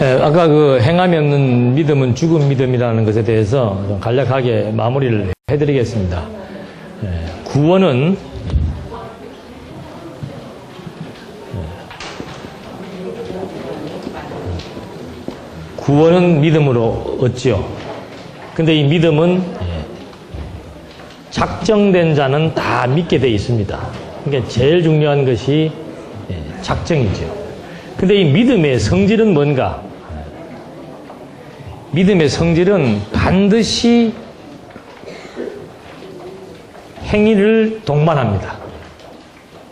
아까 그 행함이 없는 믿음은 죽은 믿음이라는 것에 대해서 좀 간략하게 마무리를 해드리겠습니다. 구원은 믿음으로 얻지요. 근데 이 믿음은 작정된 자는 다 믿게 되어 있습니다. 그러니까 제일 중요한 것이 작정이죠. 근데 이 믿음의 성질은 뭔가? 믿음의 성질은 반드시 행위를 동반합니다.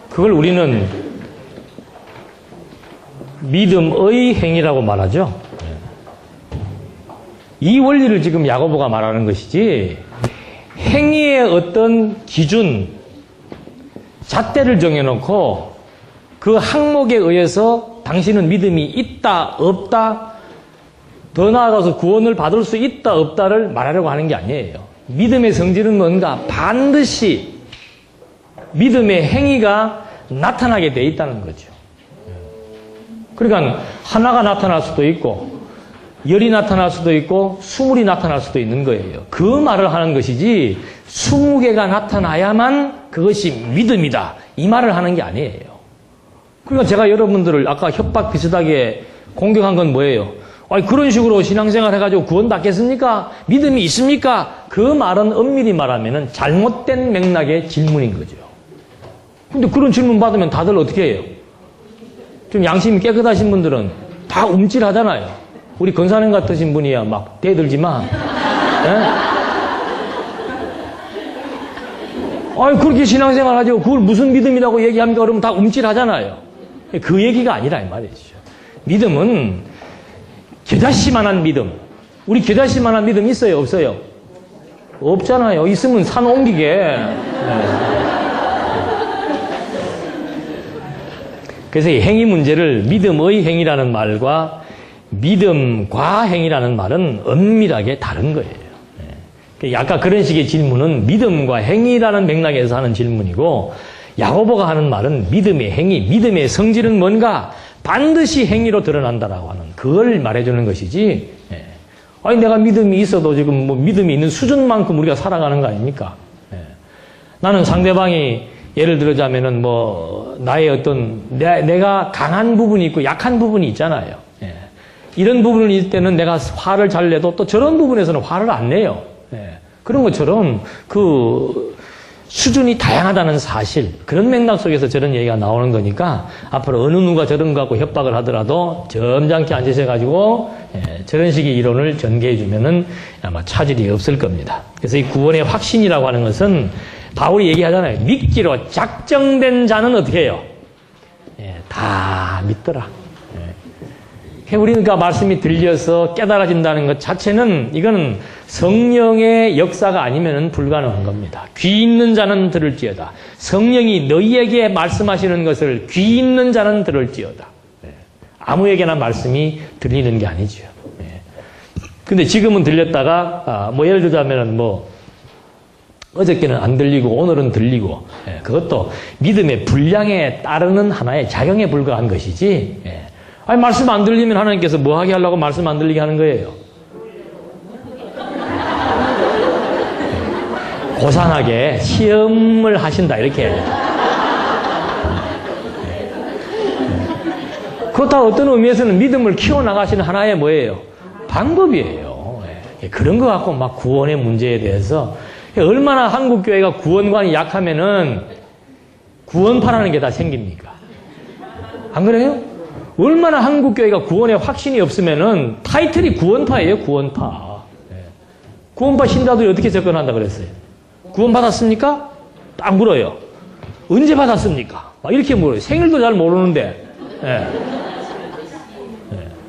그걸 우리는 믿음의 행위라고 말하죠. 이 원리를 지금 야고보가 말하는 것이지, 행위의 어떤 기준, 잣대를 정해놓고 그 항목에 의해서 당신은 믿음이 있다, 없다, 더 나아가서 구원을 받을 수 있다, 없다를 말하려고 하는 게 아니에요. 믿음의 성질은 뭔가? 반드시 믿음의 행위가 나타나게 돼 있다는 거죠. 그러니까 하나가 나타날 수도 있고, 열이 나타날 수도 있고, 20이 나타날 수도 있는 거예요. 그 말을 하는 것이지 20개가 나타나야만 그것이 믿음이다, 이 말을 하는 게 아니에요. 그러니까 제가 여러분들을 아까 협박 비슷하게 공격한 건 뭐예요? 아니, 그런 식으로 신앙생활 해가지고 구원 받겠습니까? 믿음이 있습니까? 그 말은 엄밀히 말하면 잘못된 맥락의 질문인 거죠. 근데 그런 질문 받으면 다들 어떻게 해요? 좀 양심이 깨끗하신 분들은 다 움찔하잖아요. 우리 권사님 같으신 분이야 막 대들지 마. 아니, 그렇게 신앙생활 하죠. 그걸 무슨 믿음이라고 얘기합니까? 그러면 다 움찔하잖아요. 그 얘기가 아니라 이 말이죠. 믿음은 겨자씨만한 믿음. 우리 겨자씨만한 믿음 있어요, 없어요? 없잖아요. 있으면 산 옮기게. 그래서 이 행위 문제를 믿음의 행위라는 말과 믿음과 행위라는 말은 엄밀하게 다른 거예요. 아까 그런 식의 질문은 믿음과 행위라는 맥락에서 하는 질문이고, 야고보가 하는 말은 믿음의 행위, 믿음의 성질은 뭔가? 반드시 행위로 드러난다라고 하는 그걸 말해주는 것이지. 아니, 내가 믿음이 있어도 지금 뭐 믿음이 있는 수준만큼 우리가 살아가는 거 아닙니까? 나는 상대방이 예를 들자면은 뭐 나의 어떤 내가 강한 부분이 있고 약한 부분이 있잖아요. 이런 부분이 있을 때는 내가 화를 잘 내도 또 저런 부분에서는 화를 안 내요. 그런 것처럼 그 수준이 다양하다는 사실, 그런 맥락 속에서 저런 얘기가 나오는 거니까 앞으로 어느 누가 저런 거 갖고 협박을 하더라도 점잖게 앉으셔가지고 저런 식의 이론을 전개해 주면은 아마 차질이 없을 겁니다. 그래서 이 구원의 확신이라고 하는 것은 바울이 얘기하잖아요. 믿기로 작정된 자는 어떻게 해요? 다 믿더라. 우리가 말씀이 들려서 깨달아진다는 것 자체는 이거는 성령의 역사가 아니면 불가능한 겁니다. 귀 있는 자는 들을지어다. 성령이 너희에게 말씀하시는 것을 귀 있는 자는 들을지어다. 아무에게나 말씀이 들리는 게 아니죠. 근데 지금은 들렸다가 뭐 예를 들자면은 뭐 어저께는 안 들리고 오늘은 들리고, 그것도 믿음의 분량에 따르는 하나의 작용에 불과한 것이지. 아니, 말씀 안 들리면 하나님께서 뭐 하게 하려고 말씀 안 들리게 하는 거예요? 고산하게 시험을 하신다, 이렇게 해야 돼요. 그렇다고 어떤 의미에서는 믿음을 키워나가시는 하나의 뭐예요? 방법이에요. 그런 거 갖고 막 구원의 문제에 대해서 얼마나 한국교회가 구원관이 약하면은 구원파라는 게 다 생깁니까? 안 그래요? 얼마나 한국교회가 구원의 확신이 없으면은 타이틀이 구원파예요, 구원파. 구원파 신자들이 어떻게 접근한다 그랬어요? 구원 받았습니까? 딱 물어요. 언제 받았습니까? 막 이렇게 물어요. 생일도 잘 모르는데.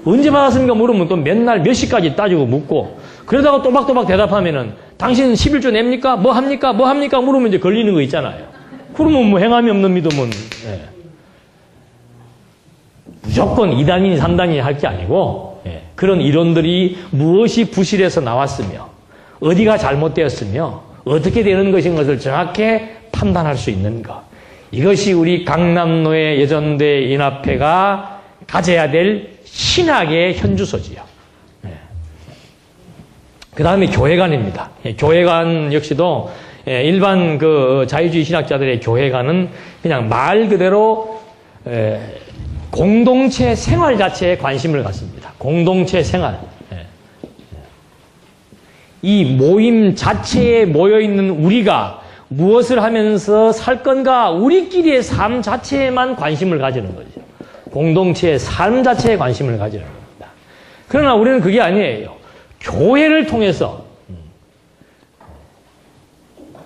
언제 받았습니까? 물으면 또 맨날 몇 시까지 따지고 묻고, 그러다가 또박또박 대답하면은 당신 11조 냅니까? 뭐 합니까? 뭐 합니까? 물으면 이제 걸리는 거 있잖아요. 그러면 뭐 행함이 없는 믿음은 무조건 2단이니 3단이니 할 게 아니고, 그런 이론들이 무엇이 부실해서 나왔으며 어디가 잘못되었으며 어떻게 되는 것인 것을 정확히 판단할 수 있는 것, 이것이 우리 강남노예 예전대 인합회가 가져야 될 신학의 현주소지요. 그 다음에 교회관입니다. 교회관 역시도 일반 그 자유주의 신학자들의 교회관은 그냥 말 그대로 공동체 생활 자체에 관심을 갖습니다. 공동체 생활. 이 모임 자체에 모여있는 우리가 무엇을 하면서 살 건가, 우리끼리의 삶 자체에만 관심을 가지는 거죠. 공동체의 삶 자체에 관심을 가지는 겁니다. 그러나 우리는 그게 아니에요. 교회를 통해서,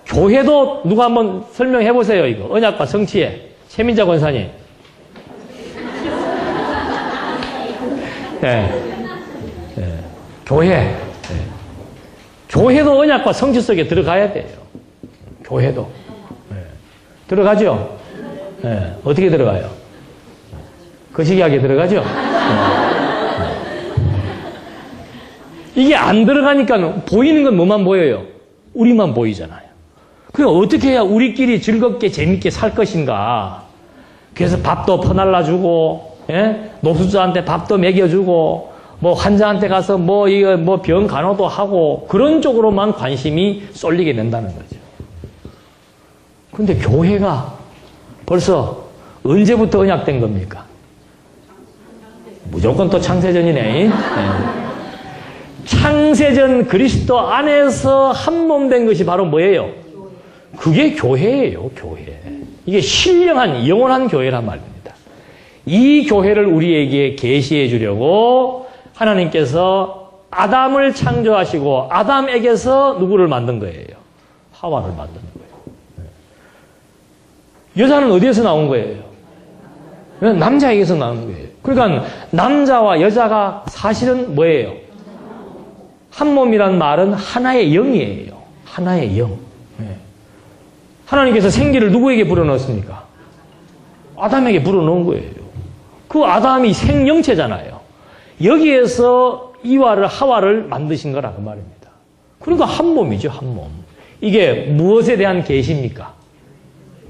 교회도 누가 한번 설명해 보세요, 이거. 언약과 성취에. 최민자 권사님. 교회. 교회도 언약과 성취 속에 들어가야 돼요. 교회도. 들어가죠? 어떻게 들어가요? 거시기하게 들어가죠? 이게 안 들어가니까 보이는 건 뭐만 보여요? 우리만 보이잖아요. 그럼 어떻게 해야 우리끼리 즐겁게 재밌게 살 것인가? 그래서 밥도 퍼날라주고, 노숙자한테 밥도 먹여주고, 뭐 환자한테 가서 뭐 병 간호도 하고 그런 쪽으로만 관심이 쏠리게 된다는 거죠. 근데 교회가 벌써 언제부터 언약된 겁니까? 무조건 또 창세전이네. 창세전 그리스도 안에서 한 몸 된 것이 바로 뭐예요? 그게 교회예요, 교회. 이게 신령한 영원한 교회란 말입니다. 이 교회를 우리에게 계시해 주려고 하나님께서 아담을 창조하시고 아담에게서 누구를 만든 거예요? 하와를 만든 거예요. 여자는 어디에서 나온 거예요? 남자에게서 나온 거예요. 그러니까 남자와 여자가 사실은 뭐예요? 한 몸이란 말은 하나의 영이에요. 하나의 영. 하나님께서 생기를 누구에게 불어넣었습니까? 아담에게 불어넣은 거예요. 그 아담이 생명체잖아요. 여기에서 이와를 하와를 만드신 거라 그 말입니다. 그러니까 한 몸이죠, 한 몸. 이게 무엇에 대한 계시입니까?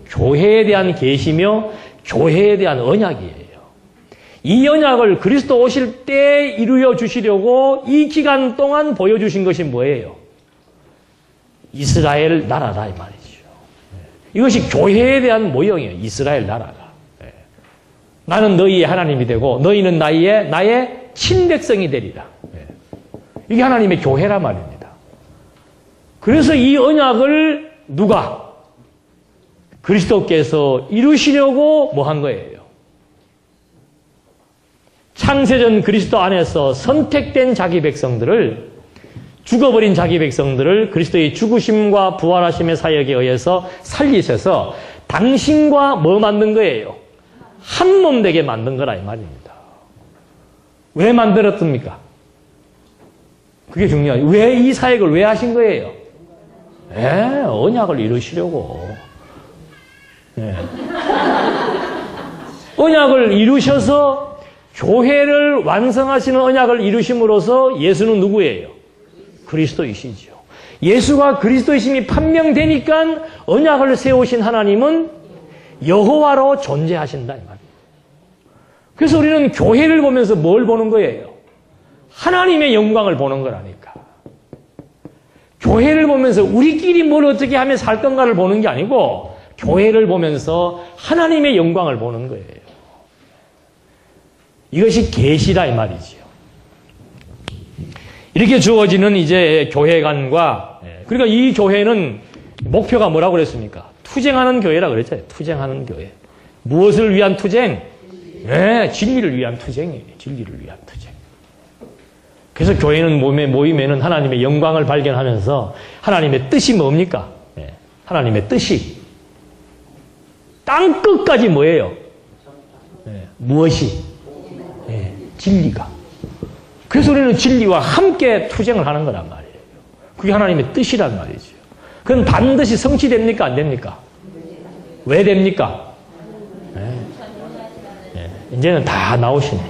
교회에 대한 계시며 교회에 대한 언약이에요. 이 언약을 그리스도 오실 때 이루어 주시려고 이 기간 동안 보여주신 것이 뭐예요? 이스라엘 나라다 이 말이죠. 이것이 교회에 대한 모형이에요. 이스라엘 나라가. 나는 너희의 하나님이 되고 너희는 나의 친백성이 되리라. 이게 하나님의 교회란 말입니다. 그래서 이 언약을 누가? 그리스도께서 이루시려고 뭐 한 거예요? 창세전 그리스도 안에서 선택된 자기 백성들을, 죽어버린 자기 백성들을 그리스도의 죽으심과 부활하심의 사역에 의해서 살리셔서 당신과 뭐 만든 거예요? 한 몸 되게 만든 거라 이 말입니다. 왜 만들었습니까? 그게 중요하죠. 왜 이 사역을 왜 하신 거예요? 언약을 이루시려고. 언약을 이루셔서 교회를 완성하시는 언약을 이루심으로써 예수는 누구예요? 그리스도이시죠. 예수가 그리스도이심이 판명되니까 언약을 세우신 하나님은 여호와로 존재하신다 이 말이에요. 그래서 우리는 교회를 보면서 뭘 보는 거예요? 하나님의 영광을 보는 거라니까. 교회를 보면서 우리끼리 뭘 어떻게 하면 살 건가를 보는 게 아니고 교회를 보면서 하나님의 영광을 보는 거예요. 이것이 계시다 이 말이죠. 이렇게 주어지는 이제 교회관과, 그러니까 이 교회는 목표가 뭐라고 그랬습니까? 투쟁하는 교회라고 그랬잖아요. 투쟁하는 교회. 무엇을 위한 투쟁? 진리를 위한 투쟁이에요. 진리를 위한 투쟁. 그래서 교회는 모임에는 하나님의 영광을 발견하면서 하나님의 뜻이 뭡니까? 하나님의 뜻이 땅 끝까지 뭐예요? 무엇이? 진리가. 그래서 우리는 진리와 함께 투쟁을 하는 거란 말이에요. 그게 하나님의 뜻이란 말이죠. 그건 반드시 성취됩니까? 안 됩니까? 왜 됩니까? 이제는 다 나오시네.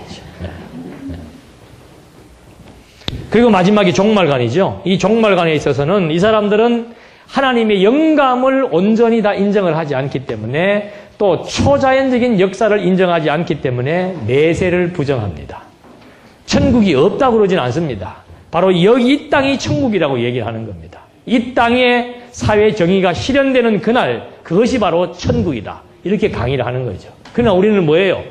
그리고 마지막이 종말관이죠. 이 종말관에 있어서는 이 사람들은 하나님의 영감을 온전히 다 인정을 하지 않기 때문에 또 초자연적인 역사를 인정하지 않기 때문에 내세를 부정합니다. 천국이 없다고 그러진 않습니다. 바로 여기 이 땅이 천국이라고 얘기를 하는 겁니다. 이 땅의 사회 정의가 실현되는 그날, 그것이 바로 천국이다. 이렇게 강의를 하는 거죠. 그러나 우리는 뭐예요?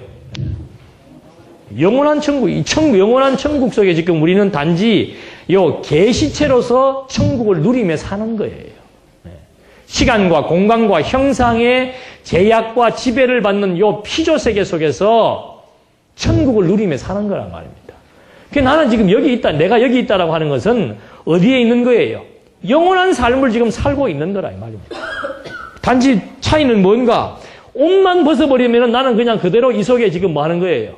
영원한 천국, 영원한 천국 속에 지금 우리는 단지 요 계시체로서 천국을 누리며 사는 거예요. 시간과 공간과 형상의 제약과 지배를 받는 요 피조세계 속에서 천국을 누리며 사는 거란 말입니다. 그러니까 나는 지금 여기 있다, 내가 여기 있다라고 하는 것은 어디에 있는 거예요? 영원한 삶을 지금 살고 있는 거라 이 말입니다. 단지 차이는 뭔가? 옷만 벗어버리면 나는 그냥 그대로 이 속에 지금 뭐 하는 거예요?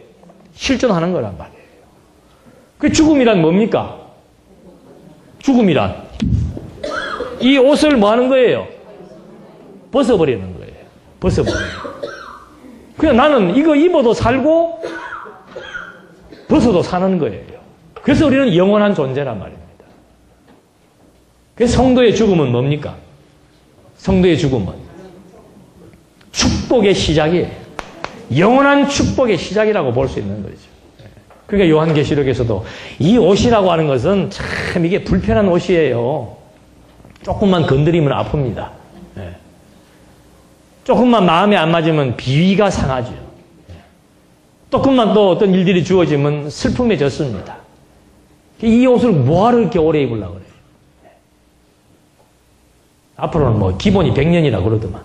실존하는 거란 말이에요. 그 죽음이란 뭡니까? 죽음이란 이 옷을 뭐 하는 거예요? 벗어버리는 거예요. 벗어버리는 거예요. 그냥 나는 이거 입어도 살고 벗어도 사는 거예요. 그래서 우리는 영원한 존재란 말입니다. 그래서 성도의 죽음은 뭡니까? 성도의 죽음은 축복의 시작이에요. 영원한 축복의 시작이라고 볼 수 있는 거죠. 그러니까 요한계시록에서도 이 옷이라고 하는 것은 참 이게 불편한 옷이에요. 조금만 건드리면 아픕니다. 조금만 마음에 안 맞으면 비위가 상하죠. 조금만 또 어떤 일들이 주어지면 슬픔에 젖습니다. 이 옷을 뭐하러 이렇게 오래 입으려고 그래요? 앞으로는 뭐 기본이 100년이라 그러더만.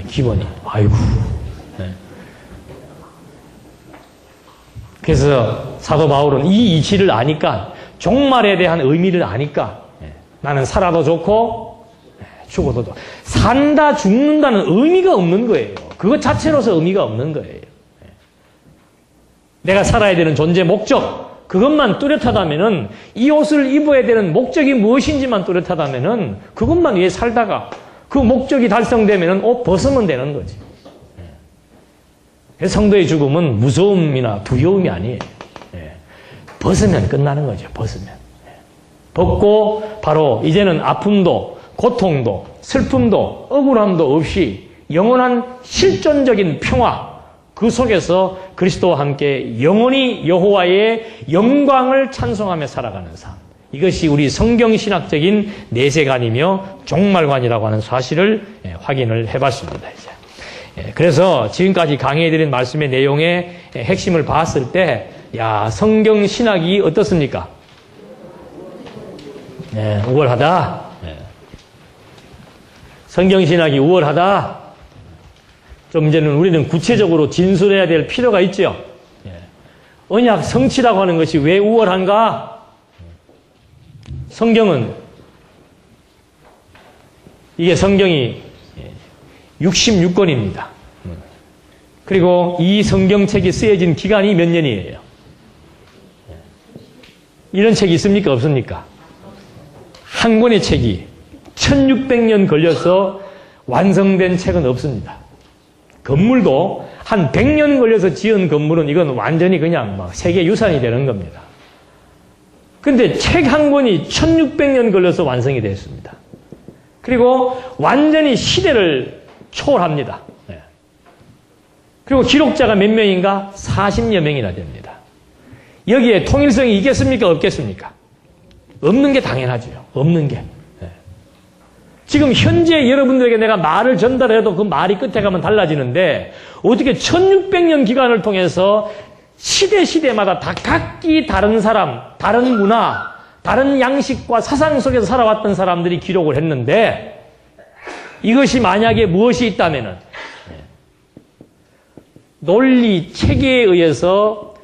기본이. 아이고. 그래서 사도 바울은 이 이치를 아니까, 종말에 대한 의미를 아니까, 나는 살아도 좋고 죽어도 좋고, 산다 죽는다는 의미가 없는 거예요. 그것 자체로서 의미가 없는 거예요. 내가 살아야 되는 존재 목적, 그것만 뚜렷하다면은, 이 옷을 입어야 되는 목적이 무엇인지만 뚜렷하다면은 그것만 위해 살다가 그 목적이 달성되면은 옷 벗으면 되는 거지. 그래서 성도의 죽음은 무서움이나 두려움이 아니에요. 벗으면 끝나는 거죠. 벗으면. 벗고 바로 이제는 아픔도 고통도 슬픔도 억울함도 없이 영원한 실존적인 평화, 그 속에서 그리스도와 함께 영원히 여호와의 영광을 찬송하며 살아가는 삶. 이것이 우리 성경신학적인 내세관이며 종말관이라고 하는 사실을 확인을 해봤습니다. 이제. 그래서 지금까지 강의해드린 말씀의 내용의 핵심을 봤을 때, 야, 성경신학이 어떻습니까? 우월하다. 성경신학이 우월하다. 좀 이제는 우리는 구체적으로 진술해야 될 필요가 있죠. 언약 성취라고 하는 것이 왜 우월한가? 성경은, 이게 성경이 66권입니다. 그리고 이 성경책이 쓰여진 기간이 몇 년이에요? 이런 책이 있습니까? 없습니까? 한 권의 책이 1600년 걸려서 완성된 책은 없습니다. 건물도 한 100년 걸려서 지은 건물은 이건 완전히 그냥 막 세계유산이 되는 겁니다. 근데 책 한 권이 1600년 걸려서 완성이 됐습니다. 그리고 완전히 시대를 초월합니다. 그리고 기록자가 몇 명인가? 40여 명이나 됩니다. 여기에 통일성이 있겠습니까? 없겠습니까? 없는 게 당연하죠. 없는 게. 지금 현재 여러분들에게 내가 말을 전달해도 그 말이 끝에 가면 달라지는데, 어떻게 1600년 기간을 통해서 시대마다 다 각기 다른 사람, 다른 문화, 다른 양식과 사상 속에서 살아왔던 사람들이 기록을 했는데, 이것이 만약에 무엇이 있다면은 논리 체계에 의해서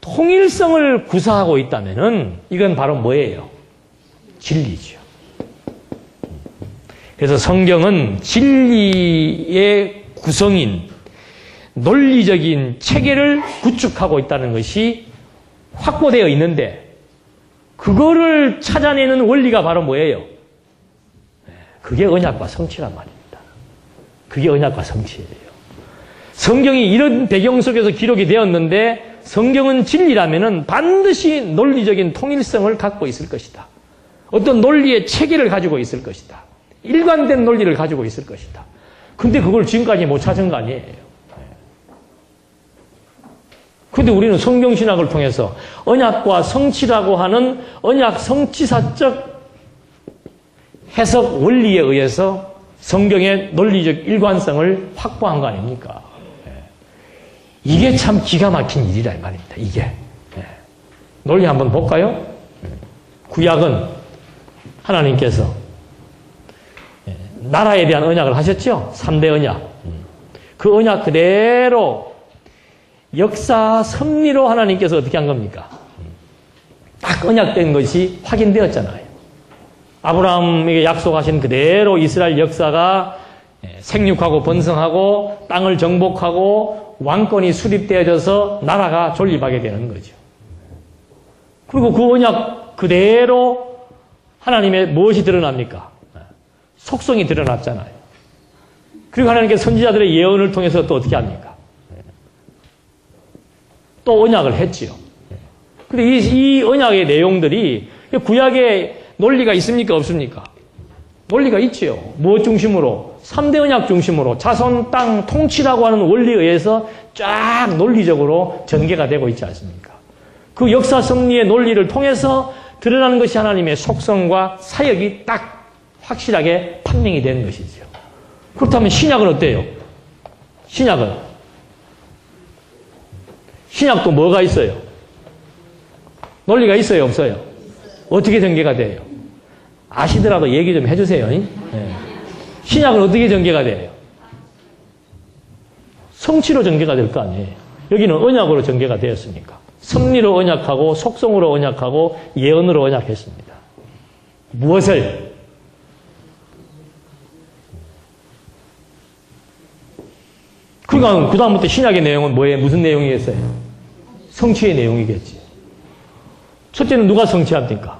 통일성을 구사하고 있다면은 이건 바로 뭐예요? 진리죠. 그래서 성경은 진리의 구성인 논리적인 체계를 구축하고 있다는 것이 확보되어 있는데, 그거를 찾아내는 원리가 바로 뭐예요? 그게 언약과 성취란 말입니다. 그게 언약과 성취예요. 성경이 이런 배경 속에서 기록이 되었는데, 성경은 진리라면은 반드시 논리적인 통일성을 갖고 있을 것이다. 어떤 논리의 체계를 가지고 있을 것이다. 일관된 논리를 가지고 있을 것이다. 근데 그걸 지금까지 못 찾은 거 아니에요. 그런데 우리는 성경신학을 통해서 언약과 성취라고 하는 언약 성취사적 해석 원리에 의해서 성경의 논리적 일관성을 확보한 거 아닙니까? 이게 참 기가 막힌 일이라 이 말입니다. 이게. 논리 한번 볼까요? 구약은 하나님께서 나라에 대한 언약을 하셨죠? 3대 언약. 그 언약 그대로 역사 섭리로 하나님께서 어떻게 한 겁니까? 딱 언약된 것이 확인되었잖아요. 아브라함에게 약속하신 그대로 이스라엘 역사가 생육하고 번성하고 땅을 정복하고 왕권이 수립되어져서 나라가 존립하게 되는 거죠. 그리고 그 언약 그대로 하나님의 무엇이 드러납니까? 속성이 드러났잖아요. 그리고 하나님께서 선지자들의 예언을 통해서 또 어떻게 합니까? 또 언약을 했지요. 근데 이 언약의 내용들이 구약에 논리가 있습니까? 없습니까? 논리가 있지요. 무엇 중심으로? 3대 언약 중심으로 자손 땅 통치라고 하는 원리에 의해서 쫙 논리적으로 전개가 되고 있지 않습니까? 그 역사 섭리의 논리를 통해서 드러나는 것이 하나님의 속성과 사역이 딱 확실하게 판명이 되는 것이죠. 그렇다면 신약은 어때요? 신약도 뭐가 있어요? 논리가 있어요? 없어요? 어떻게 전개가 돼요? 아시더라도 얘기 좀 해주세요. 네. 신약은 어떻게 전개가 돼요? 성취로 전개가 될 거 아니에요. 여기는 언약으로 전개가 되었으니까. 섭리로 언약하고 속성으로 언약하고 예언으로 언약했습니다. 무엇을? 그러니까 그 다음부터 신약의 내용은 뭐예요? 무슨 내용이겠어요? 성취의 내용이겠지. 첫째는 누가 성취합니까?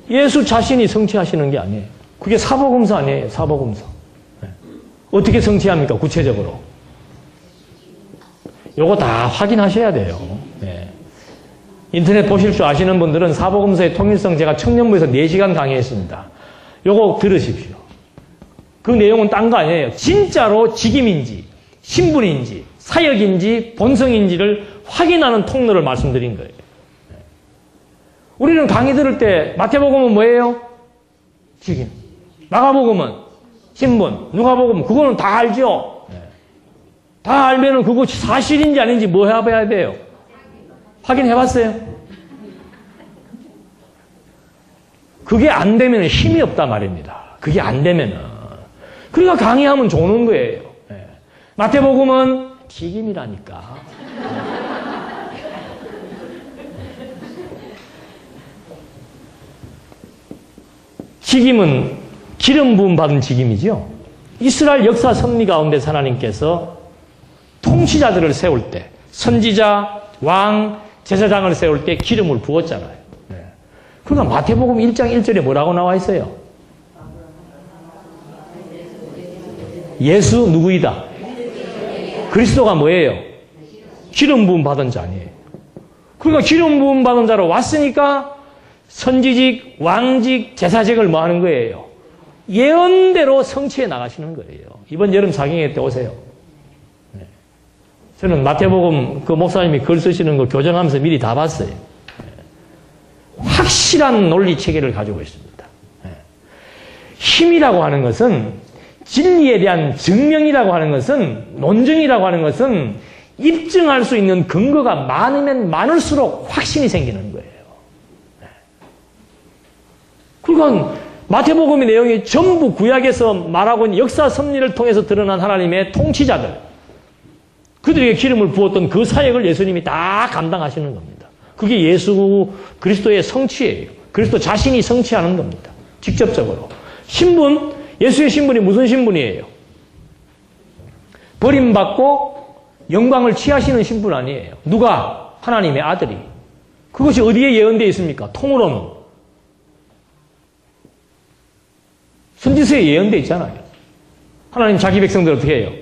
예수 자신이 성취하시는 게 아니에요. 그게 사복음서 아니에요. 사복음서. 어떻게 성취합니까? 구체적으로. 요거 다 확인하셔야 돼요. 인터넷 보실 줄 아시는 분들은 사복음서의 통일성 제가 청년부에서 4시간 강의했습니다. 요거 들으십시오. 그 내용은 딴 거 아니에요. 진짜로 직임인지 신분인지 사역인지 본성인지를 확인하는 통로를 말씀드린 거예요. 우리는 강의 들을 때 마태복음은 뭐예요? 직임. 마가복음은 신분. 누가복음은 그거는 다 알죠. 다 알면은 그거 사실인지 아닌지 뭐 해봐야 돼요? 확인해봤어요? 그게 안 되면 힘이 없단 말입니다. 그게 안 되면은. 그러니까 강의하면 좋은 거예요. 마태복음은 직임이라니까. 직임은 기름 부음 받은 직임이죠. 이스라엘 역사 섭리 가운데 하나님께서 통치자들을 세울 때, 선지자, 왕, 제사장을 세울 때 기름을 부었잖아요. 그러니까 마태복음 1장 1절에 뭐라고 나와 있어요? 예수 누구이다? 그리스도가 뭐예요? 기름 부음 받은 자니에요. 그러니까 기름 부음 받은 자로 왔으니까 선지직, 왕직, 제사직을 뭐 하는 거예요? 예언대로 성취해 나가시는 거예요. 이번 여름 사경회 때 오세요. 저는 마태복음 그 목사님이 글 쓰시는 거 교정하면서 미리 다 봤어요. 확실한 논리 체계를 가지고 있습니다. 힘이라고 하는 것은 진리에 대한 증명이라고 하는 것은 논증이라고 하는 것은 입증할 수 있는 근거가 많으면 많을수록 확신이 생기는 거예요. 그러니까 마태복음의 내용이 전부 구약에서 말하고 있는 역사 섭리를 통해서 드러난 하나님의 통치자들, 그들에게 기름을 부었던 그 사역을 예수님이 다 감당하시는 겁니다. 그게 예수 그리스도의 성취예요. 그리스도 자신이 성취하는 겁니다. 직접적으로. 신분, 예수의 신분이 무슨 신분이에요? 버림받고 영광을 취하시는 신분 아니에요. 누가? 하나님의 아들이. 그것이 어디에 예언되어 있습니까? 통으로는. 선지서에 예언되어 있잖아요. 하나님 자기 백성들 어떻게 해요?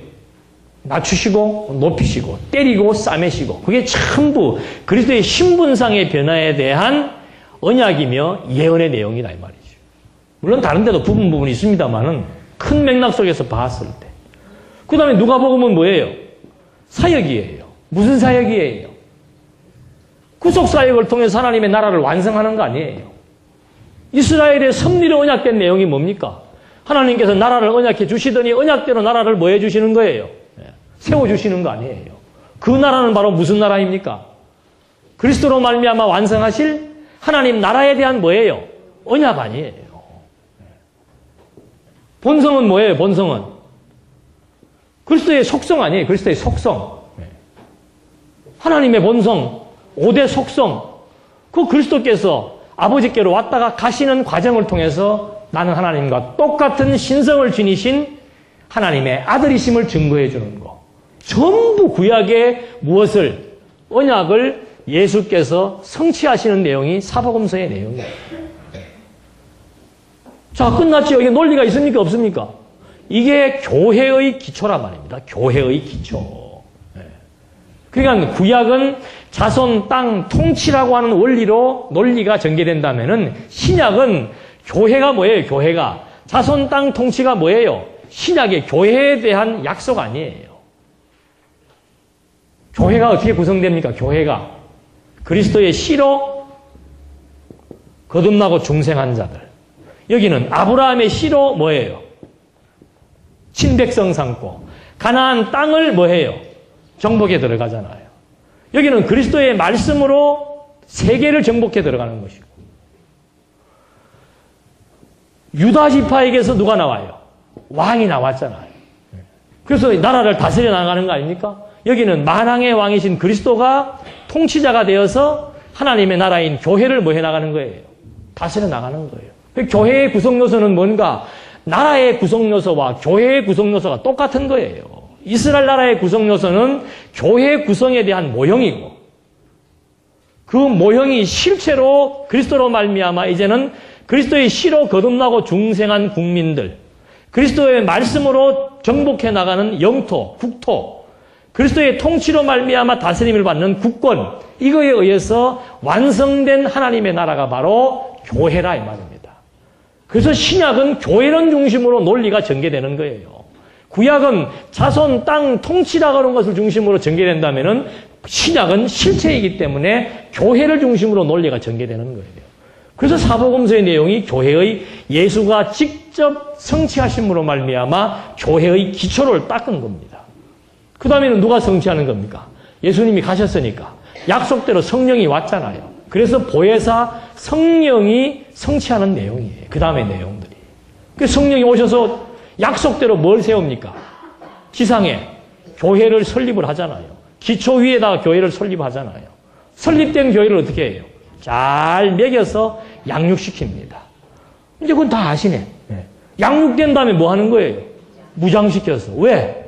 낮추시고 높이시고 때리고 싸매시고, 그게 전부 그리스도의 신분상의 변화에 대한 언약이며 예언의 내용이다 이 말이죠. 물론 다른 데도 부분이 있습니다만은 큰 맥락 속에서 봤을 때. 그 다음에 누가복음은 뭐예요? 사역이에요. 무슨 사역이에요? 구속사역을 통해서 하나님의 나라를 완성하는 거 아니에요. 이스라엘의 섭리로 언약된 내용이 뭡니까? 하나님께서 나라를 언약해 주시더니 언약대로 나라를 뭐 해 주시는 거예요? 세워주시는 거 아니에요. 그 나라는 바로 무슨 나라입니까? 그리스도로 말미암아 완성하실 하나님 나라에 대한 뭐예요? 언약 아니에요. 본성은 뭐예요? 본성은 그리스도의 속성 아니에요. 그리스도의 속성. 하나님의 본성, 5대 속성. 그 그리스도께서 아버지께로 왔다가 가시는 과정을 통해서 나는 하나님과 똑같은 신성을 지니신 하나님의 아들이심을 증거해 주는 거. 전부 구약의 무엇을? 언약을 예수께서 성취하시는 내용이 사복음서의 내용이에요. 자, 끝났죠? 이게 논리가 있습니까? 없습니까? 이게 교회의 기초란 말입니다. 교회의 기초. 그러니까 구약은 자손, 땅, 통치라고 하는 원리로 논리가 전개된다면은 신약은 교회가 뭐예요? 교회가. 자손, 땅, 통치가 뭐예요? 신약의 교회에 대한 약속 아니에요. 교회가 어떻게 구성됩니까? 교회가 그리스도의 씨로 거듭나고 중생한 자들. 여기는 아브라함의 씨로 뭐예요? 친백성 삼고 가나안 땅을 뭐해요? 정복에 들어가잖아요. 여기는 그리스도의 말씀으로 세계를 정복해 들어가는 것이고 유다 지파에게서 누가 나와요? 왕이 나왔잖아요. 그래서 나라를 다스려 나가는 거 아닙니까? 여기는 만왕의 왕이신 그리스도가 통치자가 되어서 하나님의 나라인 교회를 뭐 해나가는 거예요? 다스려 나가는 거예요. 교회의 구성 요소는 뭔가? 나라의 구성 요소와 교회의 구성 요소가 똑같은 거예요. 이스라엘 나라의 구성 요소는 교회 구성에 대한 모형이고 그 모형이 실체로 그리스도로 말미암아 이제는 그리스도의 씨로 거듭나고 중생한 국민들, 그리스도의 말씀으로 정복해 나가는 영토, 국토, 그리스도의 통치로 말미암아 다스림을 받는 국권, 이거에 의해서 완성된 하나님의 나라가 바로 교회라 이 말입니다. 그래서 신약은 교회론 중심으로 논리가 전개되는 거예요. 구약은 자손, 땅, 통치라고 하는 것을 중심으로 전개된다면은 신약은 실체이기 때문에 교회를 중심으로 논리가 전개되는 거예요. 그래서 사복음서의 내용이 교회의 예수가 직접 성취하심으로 말미암아 교회의 기초를 닦은 겁니다. 그 다음에는 누가 성취하는 겁니까? 예수님이 가셨으니까 약속대로 성령이 왔잖아요. 그래서 보혜사 성령이 성취하는 내용이에요. 그 다음의 내용들이. 그래서 성령이 오셔서 약속대로 뭘 세웁니까? 지상에 교회를 설립을 하잖아요. 기초 위에다가 교회를 설립하잖아요. 설립된 교회를 어떻게 해요? 잘 먹여서 양육시킵니다. 이제 그건 다 아시네. 양육된 다음에 뭐 하는 거예요? 무장시켜서. 왜?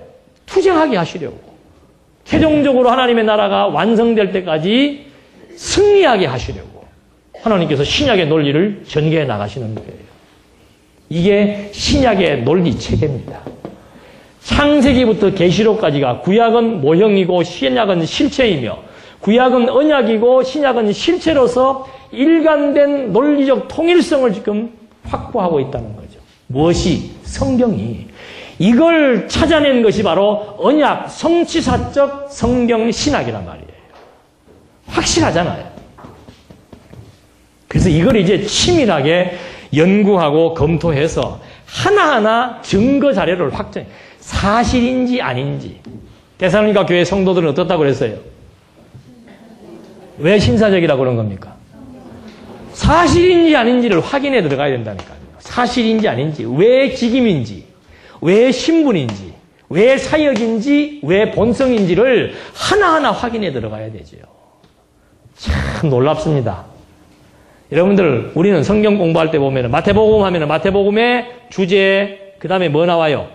투쟁하게 하시려고. 최종적으로 하나님의 나라가 완성될 때까지 승리하게 하시려고 하나님께서 신약의 논리를 전개해 나가시는 거예요. 이게 신약의 논리 체계입니다. 창세기부터 계시록까지가 구약은 모형이고 신약은 실체이며 구약은 언약이고 신약은 실체로서 일관된 논리적 통일성을 지금 확보하고 있다는 거죠. 무엇이? 성경이. 이걸 찾아낸 것이 바로 언약 성취사적 성경 신학이란 말이에요. 확실하잖아요. 그래서 이걸 이제 치밀하게 연구하고 검토해서 하나하나 증거 자료를 확정해. 사실인지 아닌지. 데살로니가 교회 성도들은 어떻다고 그랬어요? 왜 신사적이라고 그런 겁니까? 사실인지 아닌지를 확인해 들어가야 된다니까요. 사실인지 아닌지, 왜 직임인지, 왜 신분인지, 왜 사역인지, 왜 본성인지를 하나하나 확인해 들어가야 되죠. 참 놀랍습니다. 여러분들, 우리는 성경 공부할 때 보면 마태복음 하면 마태복음의 주제, 그 다음에 뭐 나와요?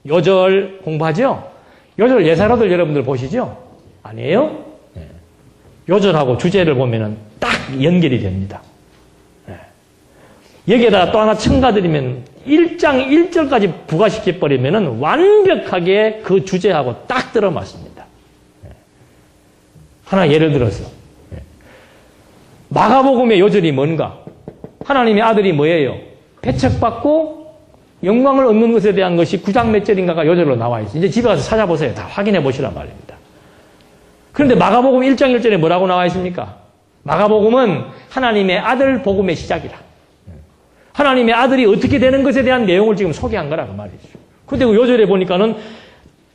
요절 공부하죠? 요절 예사로들 여러분들 보시죠? 아니에요? 네. 요절하고 주제를 보면 딱 연결이 됩니다. 네. 여기에다가 또 하나 첨가드리면 1장 1절까지 부과시켜버리면 완벽하게 그 주제하고 딱 들어맞습니다. 네. 하나 예를 들어서 마가복음의 요절이 뭔가? 하나님의 아들이 뭐예요? 배척받고 영광을 얻는 것에 대한 것이 9장 몇 절인가가 요절로 나와 있어요. 이제 집에 가서 찾아보세요. 다 확인해 보시란 말입니다. 그런데 마가복음 1장 1절에 뭐라고 나와 있습니까? 마가복음은 하나님의 아들 복음의 시작이라. 하나님의 아들이 어떻게 되는 것에 대한 내용을 지금 소개한 거라 그 말이죠. 근데 그 요절에 보니까는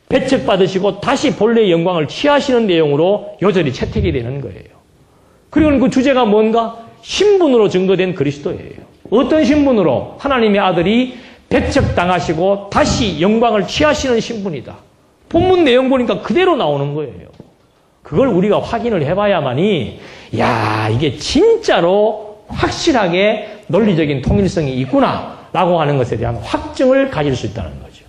배척받으시고 다시 본래의 영광을 취하시는 내용으로 요절이 채택이 되는 거예요. 그리고 그 주제가 뭔가? 신분으로 증거된 그리스도예요. 어떤 신분으로? 하나님의 아들이 배척당하시고 다시 영광을 취하시는 신분이다. 본문 내용 보니까 그대로 나오는 거예요. 그걸 우리가 확인을 해봐야만이 야, 이게 진짜로 확실하게 논리적인 통일성이 있구나라고 하는 것에 대한 확증을 가질 수 있다는 거죠.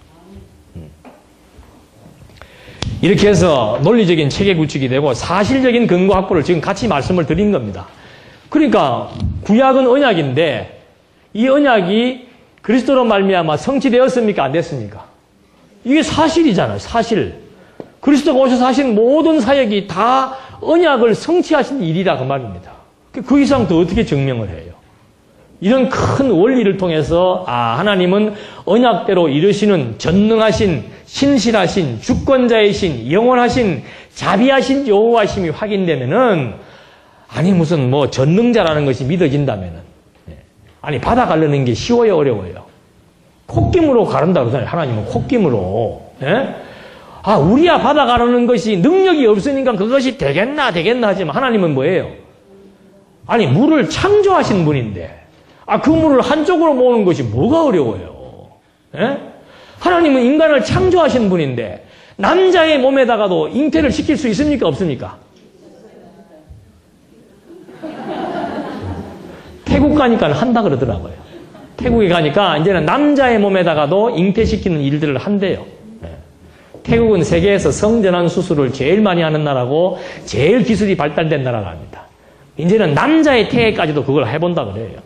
이렇게 해서 논리적인 체계 구축이 되고 사실적인 근거 확보를 지금 같이 말씀을 드린 겁니다. 그러니까 구약은 언약인데 이 언약이 그리스도로 말미암아 성취되었습니까? 안 됐습니까? 이게 사실이잖아요. 사실. 그리스도가 오셔서 하신 모든 사역이 다 언약을 성취하신 일이라 그 말입니다. 그 이상 더 어떻게 증명을 해요? 이런 큰 원리를 통해서 하나님은 언약대로 이루시는 전능하신 신실하신 주권자이신 영원하신 자비하신 여호와심이 확인되면은 아니 무슨 뭐 전능자라는 것이 믿어진다면은 아니 바다 가르는 게 쉬워요 어려워요? 콧김으로 가른다 그러잖아요. 하나님은 콧김으로. 예? 우리야 바다 가르는 것이 능력이 없으니까 그것이 되겠나 하지만 하나님은 뭐예요? 아니 물을 창조하신 분인데 그 물을 한쪽으로 모으는 것이 뭐가 어려워요? 예? 하나님은 인간을 창조하신 분인데 남자의 몸에다가도 잉태를 시킬 수 있습니까? 없습니까? 태국 가니까 한다 그러더라고요. 태국에 가니까 이제는 남자의 몸에다가도 잉태시키는 일들을 한대요. 태국은 세계에서 성전환 수술을 제일 많이 하는 나라고 제일 기술이 발달된 나라가 합니다. 이제는 남자의 태에까지도 그걸 해본다 그래요.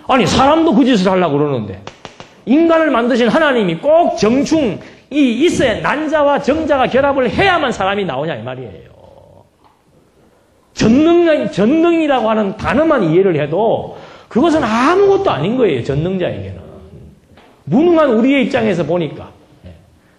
아니 사람도 그 짓을 하려고 그러는데 인간을 만드신 하나님이 꼭 정충이 있어야 난자와 정자가 결합을 해야만 사람이 나오냐 이 말이에요. 전능이라고 하는 단어만 이해를 해도 그것은 아무것도 아닌 거예요. 전능자에게는. 무능한 우리의 입장에서 보니까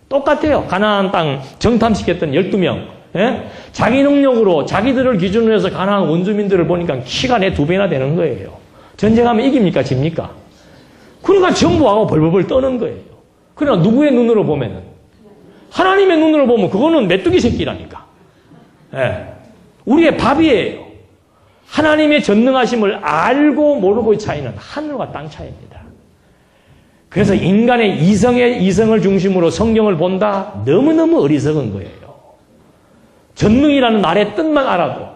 똑같아요. 가나안 땅 정탐시켰던 12명. 예? 자기 능력으로 자기들을 기준으로 해서 가나안 원주민들을 보니까 키가 내 2배나 되는 거예요. 전쟁하면 이깁니까? 집니까? 그러니까 전부 하고 벌벌벌 떠는 거예요. 그러나 누구의 눈으로 보면은 하나님의 눈으로 보면 그거는 메뚜기 새끼라니까. 예. 우리의 밥이에요. 하나님의 전능하심을 알고 모르고의 차이는 하늘과 땅 차이입니다. 그래서 인간의 이성을 중심으로 성경을 본다? 너무너무 어리석은 거예요. 전능이라는 말의 뜻만 알아도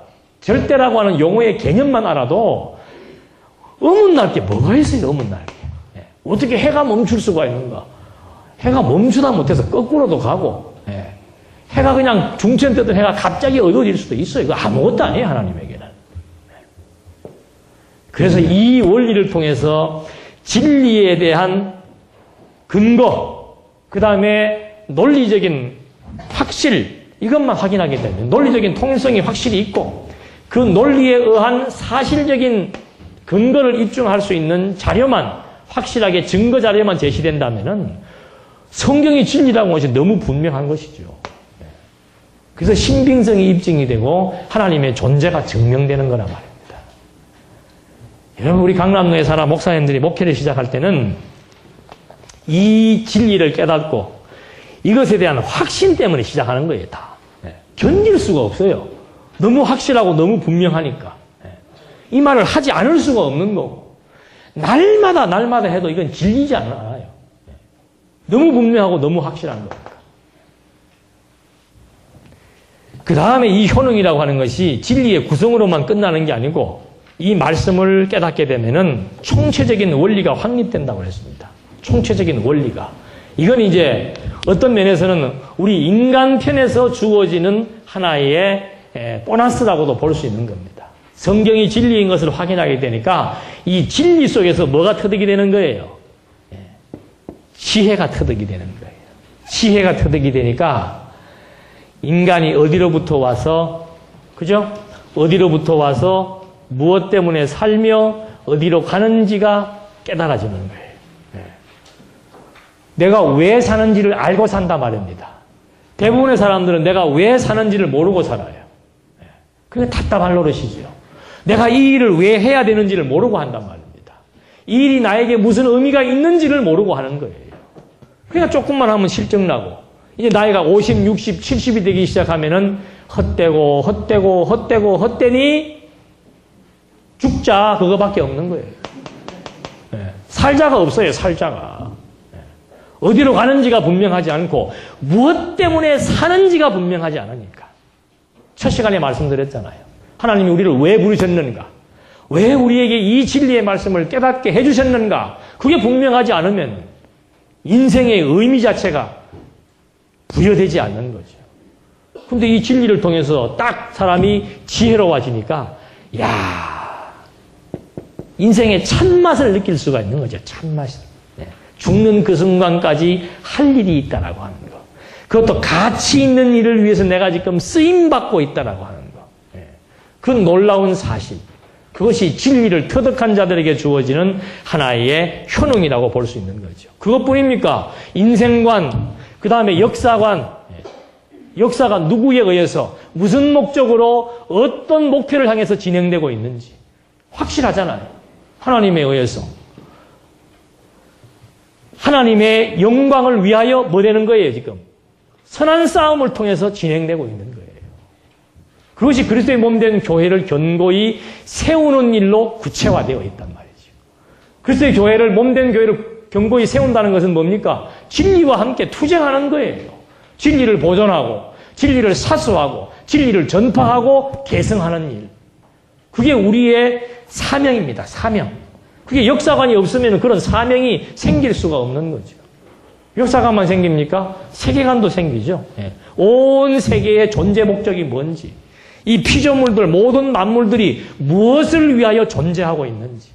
절대라고 하는 용어의 개념만 알아도 어문날 게 뭐가 있어요? 어문날 게. 어떻게 해가 멈출 수가 있는가? 해가 멈추다 못해서 거꾸로도 가고 해가 그냥 중천 뜨던 해가 갑자기 어두워질 수도 있어요. 이거 아무것도 아니에요. 하나님에게는. 그래서 이 원리를 통해서 진리에 대한 근거, 그 다음에 논리적인 확실, 이것만 확인하게 되면 논리적인 통일성이 확실히 있고 그 논리에 의한 사실적인 근거를 입증할 수 있는 자료만 확실하게 증거 자료만 제시된다면은 성경이 진리라는 것이 너무 분명한 것이죠. 그래서 신빙성이 입증이 되고 하나님의 존재가 증명되는 거란 말입니다. 여러분 우리 강남로에 살아 목사님들이 목회를 시작할 때는 이 진리를 깨닫고 이것에 대한 확신 때문에 시작하는 거예요. 다. 견딜 수가 없어요. 너무 확실하고 너무 분명하니까. 이 말을 하지 않을 수가 없는 거고 날마다 해도 이건 질리지 않아요. 너무 분명하고 너무 확실한 거니까. 그 다음에 이 효능이라고 하는 것이 진리의 구성으로만 끝나는 게 아니고 이 말씀을 깨닫게 되면은 총체적인 원리가 확립된다고 했습니다. 총체적인 원리가. 이건 이제 어떤 면에서는 우리 인간 편에서 주어지는 하나의 보너스라고도 볼 수 있는 겁니다. 성경이 진리인 것을 확인하게 되니까 이 진리 속에서 뭐가 터득이 되는 거예요? 지혜가 터득이 되는 거예요. 지혜가 터득이 되니까 인간이 어디로부터 와서, 그죠? 어디로부터 와서 무엇 때문에 살며 어디로 가는지가 깨달아지는 거예요. 내가 왜 사는지를 알고 산다 말입니다. 대부분의 사람들은 내가 왜 사는지를 모르고 살아요. 그게 답답할 노릇이죠. 내가 이 일을 왜 해야 되는지를 모르고 한단 말입니다. 이 일이 나에게 무슨 의미가 있는지를 모르고 하는 거예요. 그러니까 조금만 하면 실증나고, 이제 나이가 50, 60, 70이 되기 시작하면은 헛되니 죽자 그거밖에 없는 거예요. 살자가 없어요. 살자가. 어디로 가는지가 분명하지 않고 무엇 때문에 사는지가 분명하지 않으니까. 첫 시간에 말씀드렸잖아요. 하나님이 우리를 왜 부르셨는가? 왜 우리에게 이 진리의 말씀을 깨닫게 해주셨는가? 그게 분명하지 않으면 인생의 의미 자체가 부여되지 않는 거죠. 근데 이 진리를 통해서 딱 사람이 지혜로워지니까, 야, 인생의 참맛을 느낄 수가 있는 거죠. 참맛을. 죽는 그 순간까지 할 일이 있다라고 하는 거. 그것도 가치 있는 일을 위해서 내가 지금 쓰임받고 있다라고 하는 거. 그 놀라운 사실. 그것이 진리를 터득한 자들에게 주어지는 하나의 효능이라고 볼 수 있는 거죠. 그것뿐입니까? 인생관, 그 다음에 역사관. 역사가 누구에 의해서 무슨 목적으로 어떤 목표를 향해서 진행되고 있는지 확실하잖아요. 하나님에 의해서. 하나님의 영광을 위하여 뭐 되는 거예요, 지금? 선한 싸움을 통해서 진행되고 있는 거예요. 그것이 그리스도의 몸된 교회를 견고히 세우는 일로 구체화되어 있단 말이죠. 그리스도의 교회를, 몸된 교회를 견고히 세운다는 것은 뭡니까? 진리와 함께 투쟁하는 거예요. 진리를 보존하고, 진리를 사수하고, 진리를 전파하고, 계승하는 일. 그게 우리의 사명입니다. 사명. 그게 역사관이 없으면 그런 사명이 생길 수가 없는 거죠. 역사관만 생깁니까? 세계관도 생기죠. 온 세계의 존재 목적이 뭔지, 이 피조물들, 모든 만물들이 무엇을 위하여 존재하고 있는지,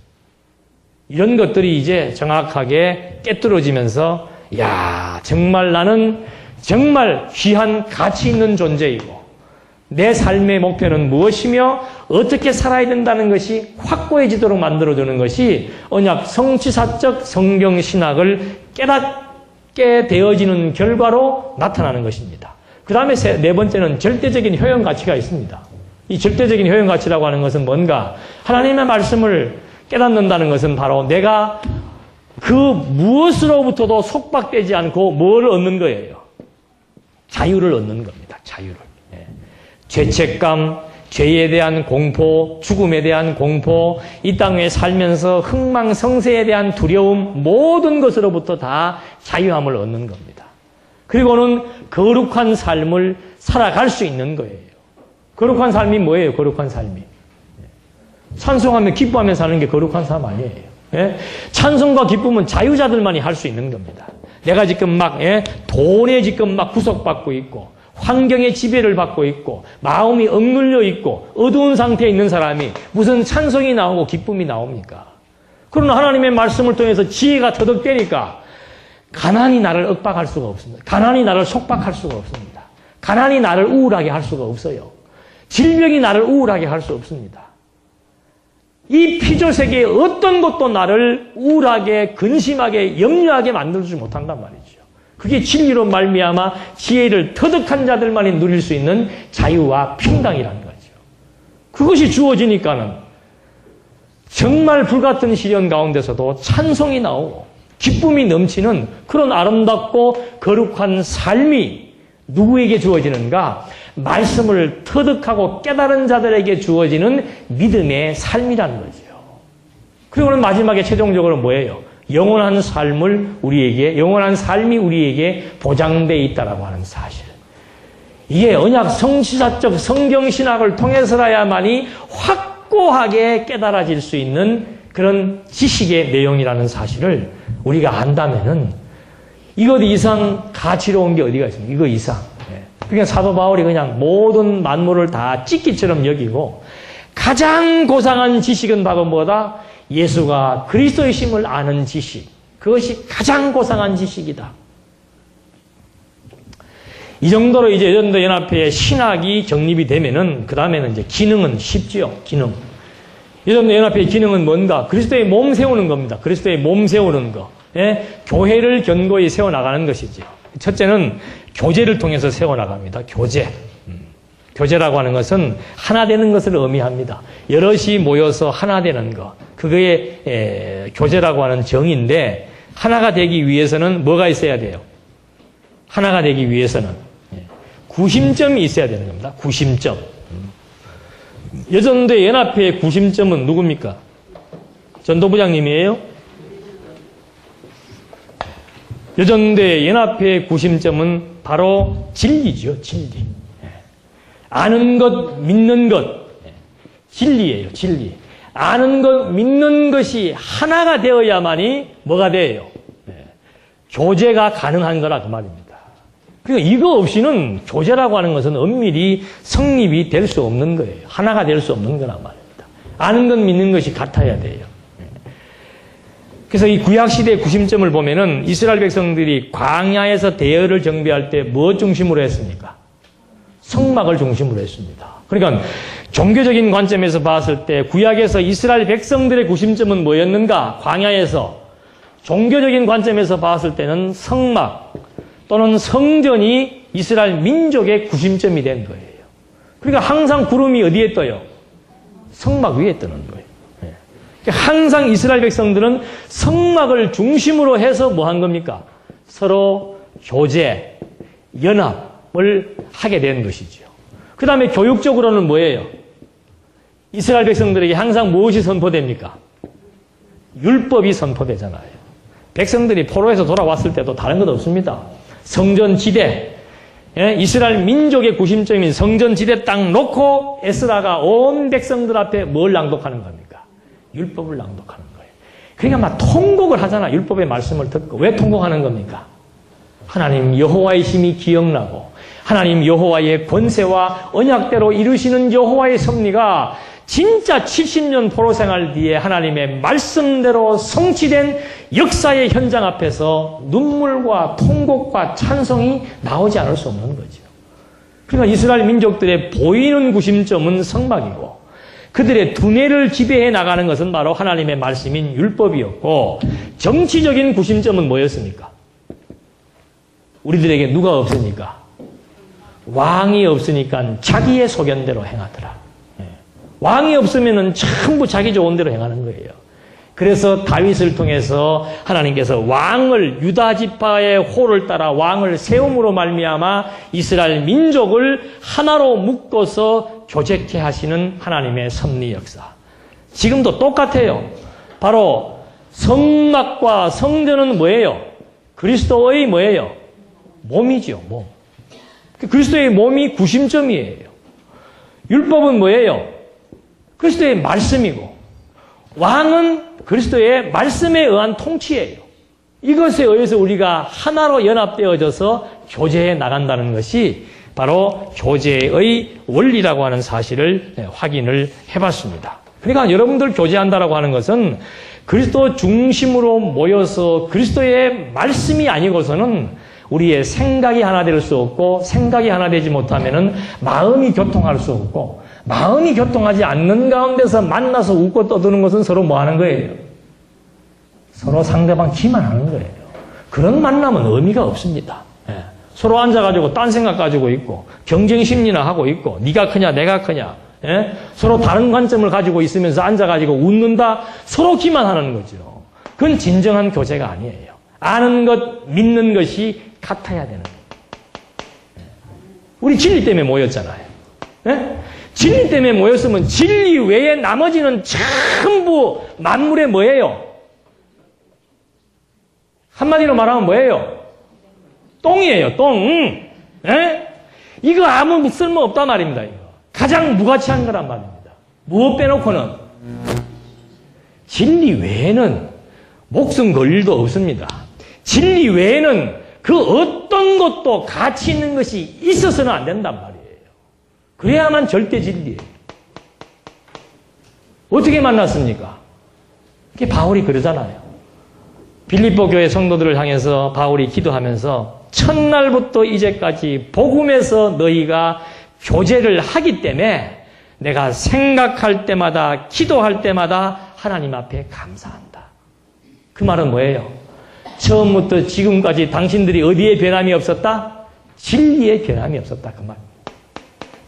이런 것들이 이제 정확하게 깨뚫어지면서, 야, 정말 나는 정말 귀한 가치 있는 존재이고, 내 삶의 목표는 무엇이며 어떻게 살아야 된다는 것이 확고해지도록 만들어주는 것이 언약 성취사적 성경신학을 깨닫게 되어지는 결과로 나타나는 것입니다. 그 다음에 네 번째는 절대적인 효용가치가 있습니다. 이 절대적인 효용가치라고 하는 것은 뭔가? 하나님의 말씀을 깨닫는다는 것은 바로 내가 그 무엇으로부터도 속박되지 않고 뭘 얻는 거예요? 자유를 얻는 겁니다. 자유를. 죄책감, 죄에 대한 공포, 죽음에 대한 공포, 이 땅에 살면서 흥망성쇠에 대한 두려움, 모든 것으로부터 다 자유함을 얻는 겁니다. 그리고는 거룩한 삶을 살아갈 수 있는 거예요. 거룩한 삶이 뭐예요? 거룩한 삶이. 찬송하며 기뻐하며 사는 게 거룩한 삶 아니에요. 찬송과 기쁨은 자유자들만이 할 수 있는 겁니다. 내가 지금 막 돈에 지금 막 구속받고 있고, 환경의 지배를 받고 있고, 마음이 억눌려 있고, 어두운 상태에 있는 사람이 무슨 찬송이 나오고 기쁨이 나옵니까? 그러나 하나님의 말씀을 통해서 지혜가 터득되니까 가난이 나를 억박할 수가 없습니다. 가난이 나를 속박할 수가 없습니다. 가난이 나를 우울하게 할 수가 없어요. 질병이 나를 우울하게 할 수 없습니다. 이 피조세계의 어떤 것도 나를 우울하게, 근심하게, 염려하게 만들지 못한단 말이죠. 그게 진리로 말미암아 지혜를 터득한 자들만이 누릴 수 있는 자유와 평강이라는 거죠. 그것이 주어지니까는 정말 불같은 시련 가운데서도 찬송이 나오고 기쁨이 넘치는 그런 아름답고 거룩한 삶이 누구에게 주어지는가? 말씀을 터득하고 깨달은 자들에게 주어지는 믿음의 삶이라는 거죠. 그리고는 마지막에 최종적으로 뭐예요? 영원한 삶이 우리에게 보장되어 있다라고 하는 사실. 이게 언약 성취사적 성경신학을 통해서라야만이 확고하게 깨달아질 수 있는 그런 지식의 내용이라는 사실을 우리가 안다면은 이것 이상 가치로운 게 어디가 있습니까? 이거 이상. 그러니까 사도 바울이 그냥 모든 만물을 다 찍기처럼 여기고 가장 고상한 지식은 바로 뭐다? 예수가 그리스도이심을 아는 지식. 그것이 가장 고상한 지식이다. 이 정도로 이제 여전도연합회의 신학이 정립이 되면은 그 다음에는 이제 기능은 쉽지요. 기능. 여전도연합회의 기능은 뭔가? 그리스도의 몸 세우는 겁니다. 그리스도의 몸 세우는 거. 교회를 견고히 세워나가는 것이죠. 첫째는 교제를 통해서 세워나갑니다. 교제. 교제라고 하는 것은 하나 되는 것을 의미합니다. 여럿이 모여서 하나 되는 것. 그거에 교제라고 하는 정의인데 하나가 되기 위해서는 뭐가 있어야 돼요? 하나가 되기 위해서는 구심점이 있어야 되는 겁니다. 구심점. 여전대 연합회의 구심점은 누굽니까? 전도부장님이에요? 여전대 연합회의 구심점은 바로 진리죠. 진리. 아는 것, 믿는 것. 진리예요. 진리. 아는 것, 믿는 것이 하나가 되어야만이 뭐가 돼요? 교제가 가능한 거라 그 말입니다. 그러니까 이거 없이는 교제라고 하는 것은 엄밀히 성립이 될 수 없는 거예요. 하나가 될 수 없는 거란 말입니다. 아는 것, 믿는 것이 같아야 돼요. 그래서 이 구약시대의 구심점을 보면은 이스라엘 백성들이 광야에서 대열을 정비할 때 뭐 중심으로 했습니까? 성막을 중심으로 했습니다. 그러니까 종교적인 관점에서 봤을 때 구약에서 이스라엘 백성들의 구심점은 뭐였는가? 광야에서 종교적인 관점에서 봤을 때는 성막 또는 성전이 이스라엘 민족의 구심점이 된 거예요. 그러니까 항상 구름이 어디에 떠요? 성막 위에 뜨는 거예요. 항상 이스라엘 백성들은 성막을 중심으로 해서 뭐 한 겁니까? 서로 교제, 연합을 하게 된 것이죠. 그 다음에 교육적으로는 뭐예요? 이스라엘 백성들에게 항상 무엇이 선포됩니까? 율법이 선포되잖아요. 백성들이 포로에서 돌아왔을 때도 다른 것 없습니다. 성전지대, 이스라엘 민족의 구심점인 성전지대 딱 놓고 에스라가 온 백성들 앞에 뭘 낭독하는 겁니까? 율법을 낭독하는 거예요. 그러니까 막 통곡을 하잖아. 율법의 말씀을 듣고. 왜 통곡하는 겁니까? 하나님 여호와의 힘이 기억나고 하나님 여호와의 권세와 언약대로 이루시는 여호와의 섭리가 진짜 70년 포로 생활 뒤에 하나님의 말씀대로 성취된 역사의 현장 앞에서 눈물과 통곡과 찬송이 나오지 않을 수 없는 거죠. 그러니까 이스라엘 민족들의 보이는 구심점은 성막이고 그들의 두뇌를 지배해 나가는 것은 바로 하나님의 말씀인 율법이었고 정치적인 구심점은 뭐였습니까? 우리들에게 누가 없으니까? 왕이 없으니까 자기의 소견대로 행하더라. 왕이 없으면 전부 자기 좋은 대로 행하는 거예요. 그래서 다윗을 통해서 하나님께서 왕을 유다 지파의 호를 따라 왕을 세움으로 말미암아 이스라엘 민족을 하나로 묶어서 교제케 하시는 하나님의 섭리 역사. 지금도 똑같아요. 바로 성막과 성전은 뭐예요? 그리스도의 뭐예요? 몸이죠. 몸. 그리스도의 몸이 구심점이에요. 율법은 뭐예요? 그리스도의 말씀이고 왕은 그리스도의 말씀에 의한 통치예요. 이것에 의해서 우리가 하나로 연합되어져서 교제해 나간다는 것이 바로 교제의 원리라고 하는 사실을 확인을 해봤습니다. 그러니까 여러분들 교제한다라고 하는 것은 그리스도 중심으로 모여서 그리스도의 말씀이 아니고서는 우리의 생각이 하나 될 수 없고 생각이 하나 되지 못하면은 마음이 교통할 수 없고 마음이 교통하지 않는 가운데서 만나서 웃고 떠드는 것은 서로 뭐 하는 거예요? 서로 상대방 기만하는 거예요. 그런 만남은 의미가 없습니다. 서로 앉아가지고 딴 생각 가지고 있고 경쟁 심리나 하고 있고 네가 크냐 내가 크냐 서로 다른 관점을 가지고 있으면서 앉아가지고 웃는다 서로 기만하는 거죠. 그건 진정한 교제가 아니에요. 아는 것 믿는 것이 같아야 되는 거예요. 우리 진리 때문에 모였잖아요. 진리 때문에 모였으면 진리 외에 나머지는 전부 만물의 뭐예요? 한마디로 말하면 뭐예요? 똥이에요, 똥. 이거 아무 쓸모 없단 말입니다, 이거. 가장 무가치한 거란 말입니다. 무엇 빼놓고는 진리 외에는 목숨 걸 일도 없습니다. 진리 외에는 그 어떤 것도 가치 있는 것이 있어서는 안 된단 말이에요. 그래야만 절대 진리예요. 어떻게 만났습니까? 그게 바울이 그러잖아요. 빌립보 교회 성도들을 향해서 바울이 기도하면서 첫날부터 이제까지 복음에서 너희가 교제를 하기 때문에 내가 생각할 때마다 기도할 때마다 하나님 앞에 감사한다. 그 말은 뭐예요? 처음부터 지금까지 당신들이 어디에 변함이 없었다? 진리에 변함이 없었다. 그 말.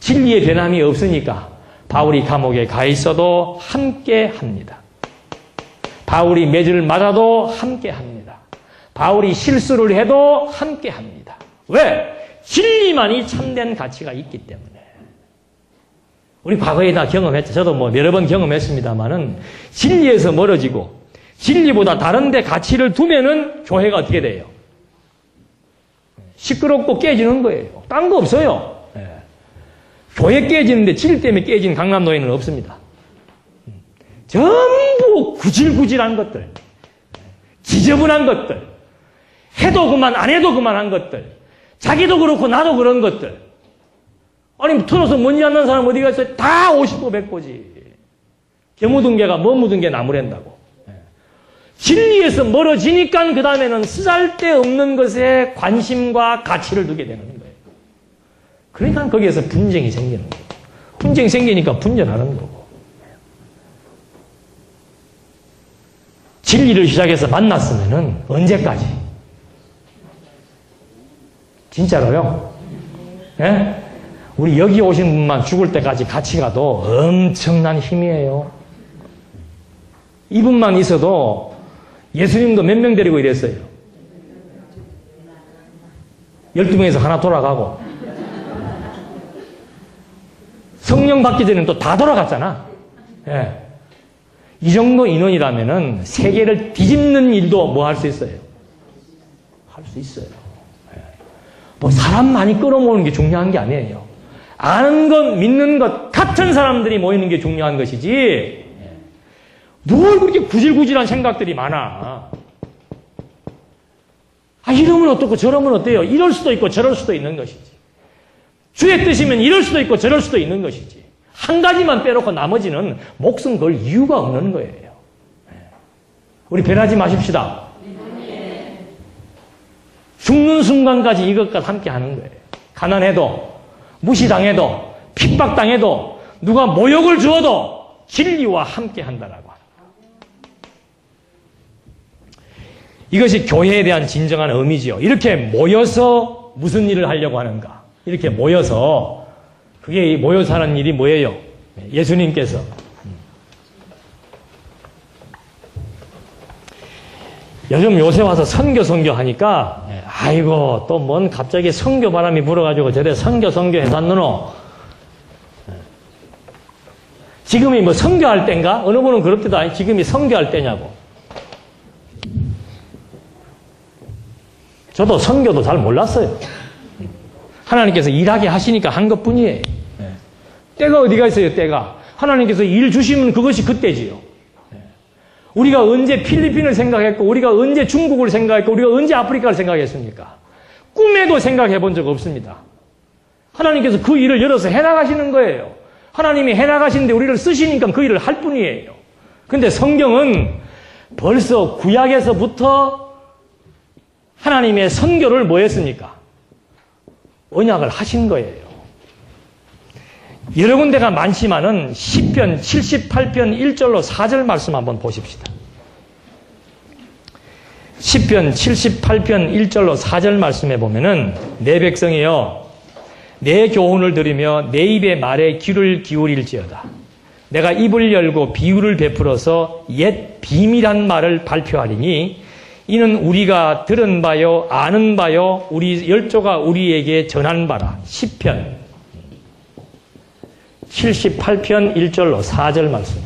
진리의 변함이 없으니까 바울이 감옥에 가 있어도 함께 합니다. 바울이 매질을 맞아도 함께 합니다. 바울이 실수를 해도 함께 합니다. 왜? 진리만이 참된 가치가 있기 때문에. 우리 과거에 다 경험했죠. 저도 뭐 여러 번 경험했습니다만은 진리에서 멀어지고 진리보다 다른 데 가치를 두면은 교회가 어떻게 돼요? 시끄럽고 깨지는 거예요. 딴 거 없어요. 예. 교회 깨지는데 진리 때문에 깨진 강남노예는 없습니다. 전부 구질구질한 것들, 지저분한 것들, 해도 그만 안 해도 그만한 것들, 자기도 그렇고 나도 그런 것들. 아니 틀어서 먼지 안 나는 사람 어디 갔어요? 다 50보 100보지. 개 묻은 개가 뭐 묻은 게 나무랜다고. 진리에서 멀어지니까 그 다음에는 쓰잘데없는 것에 관심과 가치를 두게 되는 거예요. 그러니까 거기에서 분쟁이 생기는 거예요. 분쟁이 생기니까 분열하는 거고. 진리를 시작해서 만났으면은 언제까지? 진짜로요? 예? 우리 여기 오신 분만 죽을 때까지 같이 가도 엄청난 힘이에요. 이분만 있어도 예수님도 몇 명 데리고 이랬어요. 12명에서 하나 돌아가고 성령 받기 전에는 또 다 돌아갔잖아. 예. 이 정도 인원이라면은 세계를 뒤집는 일도 뭐 할 수 있어요? 할 수 있어요. 예. 뭐 사람 많이 끌어모으는 게 중요한 게 아니에요. 아는 것, 믿는 것 같은 사람들이 모이는 게 중요한 것이지 뭘 그렇게 구질구질한 생각들이 많아. 아, 이러면 어떻고 저러면 어때요? 이럴 수도 있고 저럴 수도 있는 것이지. 주의 뜻이면 이럴 수도 있고 저럴 수도 있는 것이지. 한 가지만 빼놓고 나머지는 목숨 걸 이유가 없는 거예요. 우리 변하지 마십시다. 죽는 순간까지 이것과 함께 하는 거예요. 가난해도, 무시당해도, 핍박당해도, 누가 모욕을 주어도 진리와 함께 한다라고. 이것이 교회에 대한 진정한 의미지요. 이렇게 모여서 무슨 일을 하려고 하는가? 이렇게 모여서, 그게 모여서 하는 일이 뭐예요? 예수님께서. 요새 와서 선교 하니까, 아이고, 또 뭔 갑자기 선교 바람이 불어가지고 저래 선교 해놨노? 지금이 뭐 선교할 때인가? 어느 분은 그렇대도 아니, 지금이 선교할 때냐고. 저도 선교도 잘 몰랐어요. 하나님께서 일하게 하시니까 한 것뿐이에요. 때가 어디가 있어요, 때가. 하나님께서 일 주시면 그것이 그때지요. 우리가 언제 필리핀을 생각했고, 우리가 언제 중국을 생각했고, 우리가 언제 아프리카를 생각했습니까? 꿈에도 생각해 본 적 없습니다. 하나님께서 그 일을 열어서 해나가시는 거예요. 하나님이 해나가시는데 우리를 쓰시니까 그 일을 할 뿐이에요. 근데 성경은 벌써 구약에서부터 하나님의 선교를 뭐 했습니까? 언약을 하신 거예요. 여러 군데가 많지만은 시편 78편 1절로 4절 말씀 한번 보십시다. 시편 78편 1절로 4절 말씀에 보면은 내 백성이여 내 교훈을 들으며 내 입의 말에 귀를 기울일지어다. 내가 입을 열고 비유를 베풀어서 옛 비밀한 말을 발표하리니 이는 우리가 들은 바요 아는 바요 우리 열조가 우리에게 전한 바라. 시편 78편 1절로 4절 말씀.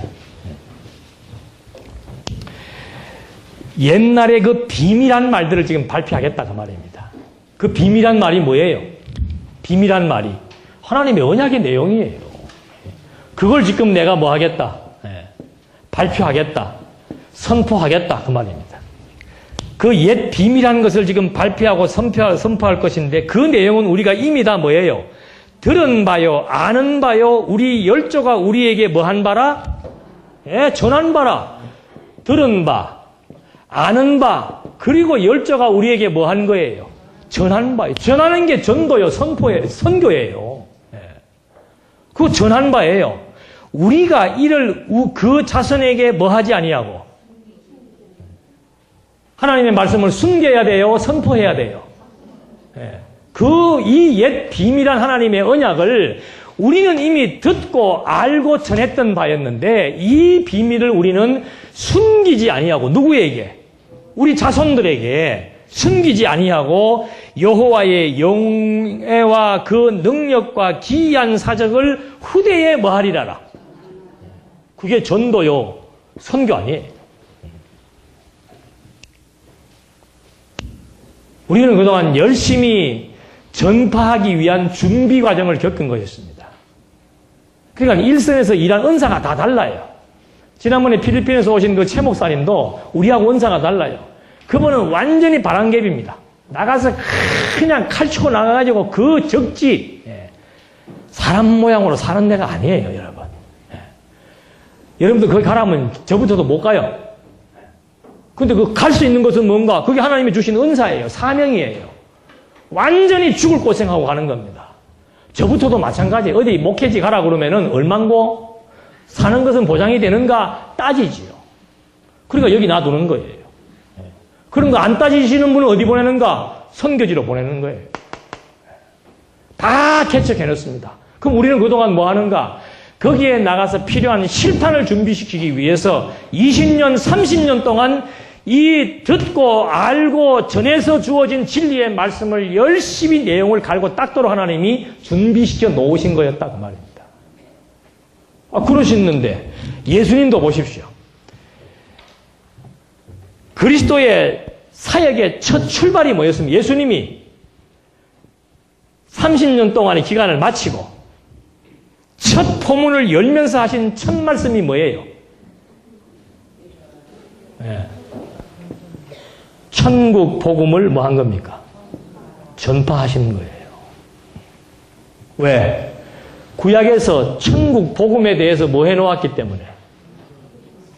옛날에 그 비밀한 말들을 지금 발표하겠다 그 말입니다. 그 비밀한 말이 뭐예요? 비밀한 말이 하나님의 언약의 내용이에요. 그걸 지금 내가 뭐 하겠다? 발표하겠다. 선포하겠다 그 말입니다. 그 옛 비밀한 것을 지금 발표하고 선포할 것인데 그 내용은 우리가 이미 다 뭐예요? 들은 바요, 아는 바요, 우리 열조가 우리에게 뭐 한 바라? 전한 바라. 들은 바, 아는 바, 그리고 열조가 우리에게 뭐 한 거예요? 전한 바예요. 전하는 게 전도요, 선교예요. 그거 전한 바예요. 우리가 이를 그 자손에게 뭐 하지 아니하고 하나님의 말씀을 숨겨야 돼요? 선포해야 돼요? 이 옛 비밀한 하나님의 언약을 우리는 이미 듣고 알고 전했던 바였는데 이 비밀을 우리는 숨기지 아니하고 누구에게? 우리 자손들에게 숨기지 아니하고 여호와의 영예와 그 능력과 기이한 사적을 후대에 뭐하리라라. 그게 전도요, 선교 아니에요. 우리는 그동안 열심히 전파하기 위한 준비 과정을 겪은 것이었습니다. 그러니까 일선에서 일한 은사가 다 달라요. 지난번에 필리핀에서 오신 그 최 목사님도 우리하고 은사가 달라요. 그분은 완전히 바람개비입니다. 나가서 그냥 칼치고 나가가지고 그 적지 사람 모양으로 사는 데가 아니에요, 여러분. 여러분들 거기 가라면 저부터도 못 가요. 근데 그 갈 수 있는 것은 뭔가? 그게 하나님이 주신 은사예요. 사명이에요. 완전히 죽을 고생하고 가는 겁니다. 저부터도 마찬가지예요. 어디 목회지 가라 그러면은 얼만고? 사는 것은 보장이 되는가? 따지지요. 그러니까 여기 놔두는 거예요. 그런 거 안 따지시는 분은 어디 보내는가? 선교지로 보내는 거예요. 다 개척해놓습니다. 그럼 우리는 그동안 뭐 하는가? 거기에 나가서 필요한 실탄을 준비시키기 위해서 20년, 30년 동안 이 듣고 알고 전해서 주어진 진리의 말씀을 열심히 내용을 갈고 닦도록 하나님이 준비시켜 놓으신 거였다 그 말입니다. 그러시는데 예수님도 보십시오. 그리스도의 사역의 첫 출발이 뭐였습니까? 예수님이 30년 동안의 기간을 마치고 첫 포문을 열면서 하신 첫 말씀이 뭐예요? 천국 복음을 뭐 한 겁니까? 전파하신 거예요. 왜? 구약에서 천국 복음에 대해서 뭐 해놓았기 때문에?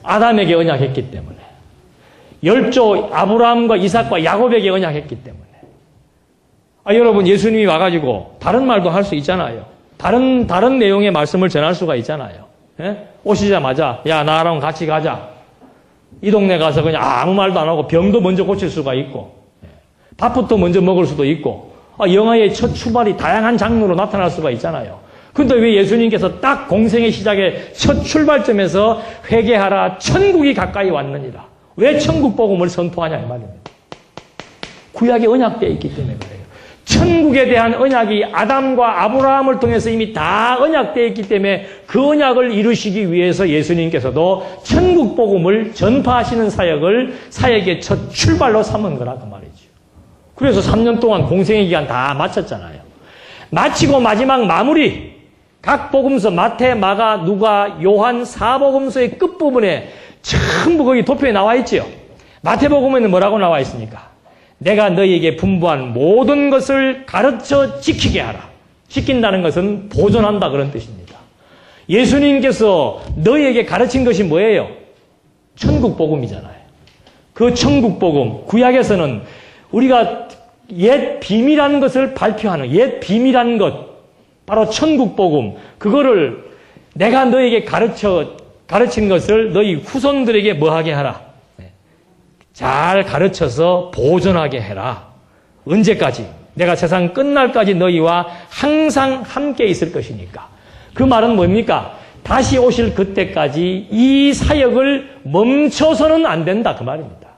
아담에게 언약했기 때문에. 열조 아브라함과 이삭과 야곱에게 언약했기 때문에. 여러분 예수님이 와가지고 다른 말도 할 수 있잖아요. 다른 내용의 말씀을 전할 수가 있잖아요. 오시자마자 야 나랑 같이 가자. 이 동네 가서 그냥 아무 말도 안 하고 병도 먼저 고칠 수가 있고 밥부터 먼저 먹을 수도 있고 영화의 첫 출발이 다양한 장르로 나타날 수가 있잖아요. 그런데 왜 예수님께서 딱 공생의 시작의 첫 출발점에서 회개하라 천국이 가까이 왔느니라. 왜 천국 복음을 선포하냐 이 말입니다. 구약에 언약되어 있기 때문에 그래요. 천국에 대한 언약이 아담과 아브라함을 통해서 이미 다 언약되어 있기 때문에 그 언약을 이루시기 위해서 예수님께서도 천국 복음을 전파하시는 사역의 첫 출발로 삼은 거라 그 말이죠. 그래서 3년 동안 공생의 기간 다 마쳤잖아요. 마치고 마지막 마무리 각 복음서 마태, 마가, 누가, 요한, 사복음서의 끝부분에 전부 거기 도표에 나와 있죠. 마태복음에는 뭐라고 나와 있습니까? 내가 너희에게 분부한 모든 것을 가르쳐 지키게 하라. 지킨다는 것은 보존한다 그런 뜻입니다. 예수님께서 너희에게 가르친 것이 뭐예요? 천국 복음이잖아요. 그 천국 복음, 구약에서는 우리가 옛 비밀한 것을 발표하는 옛 비밀한 것, 바로 천국 복음, 그거를 내가 너희에게 가르친 것을 너희 후손들에게 뭐하게 하라. 잘 가르쳐서 보존하게 해라. 언제까지? 내가 세상 끝날까지 너희와 항상 함께 있을 것이니까. 그 말은 뭡니까? 다시 오실 그때까지 이 사역을 멈춰서는 안 된다 그 말입니다.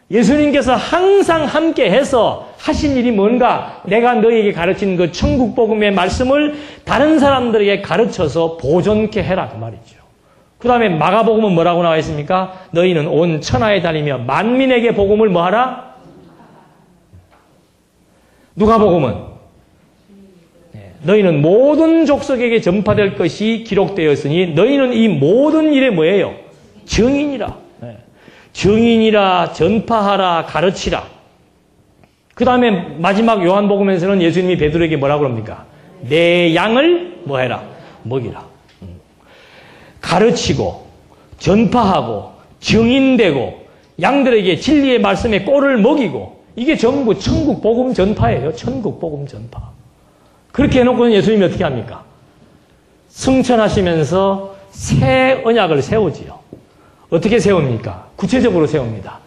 예수님께서 항상 함께 해서 하신 일이 뭔가? 내가 너희에게 가르친 그 천국 복음의 말씀을 다른 사람들에게 가르쳐서 보존케 해라 그 말이죠. 그 다음에 마가복음은 뭐라고 나와 있습니까? 너희는 온 천하에 다니며 만민에게 복음을 뭐하라? 누가복음은 너희는 모든 족속에게 전파될 것이 기록되었으니 너희는 이 모든 일에 뭐예요? 증인이라. 증인이라, 전파하라, 가르치라. 그 다음에 마지막 요한복음에서는 예수님이 베드로에게 뭐라고 그럽니까? 내 양을 뭐해라? 먹이라. 가르치고 전파하고 증인되고 양들에게 진리의 말씀에 꼴을 먹이고 이게 전부 천국 복음 전파예요. 천국 복음 전파. 그렇게 해놓고는 예수님이 어떻게 합니까? 승천하시면서 새 언약을 세우지요. 어떻게 세웁니까? 구체적으로 세웁니다.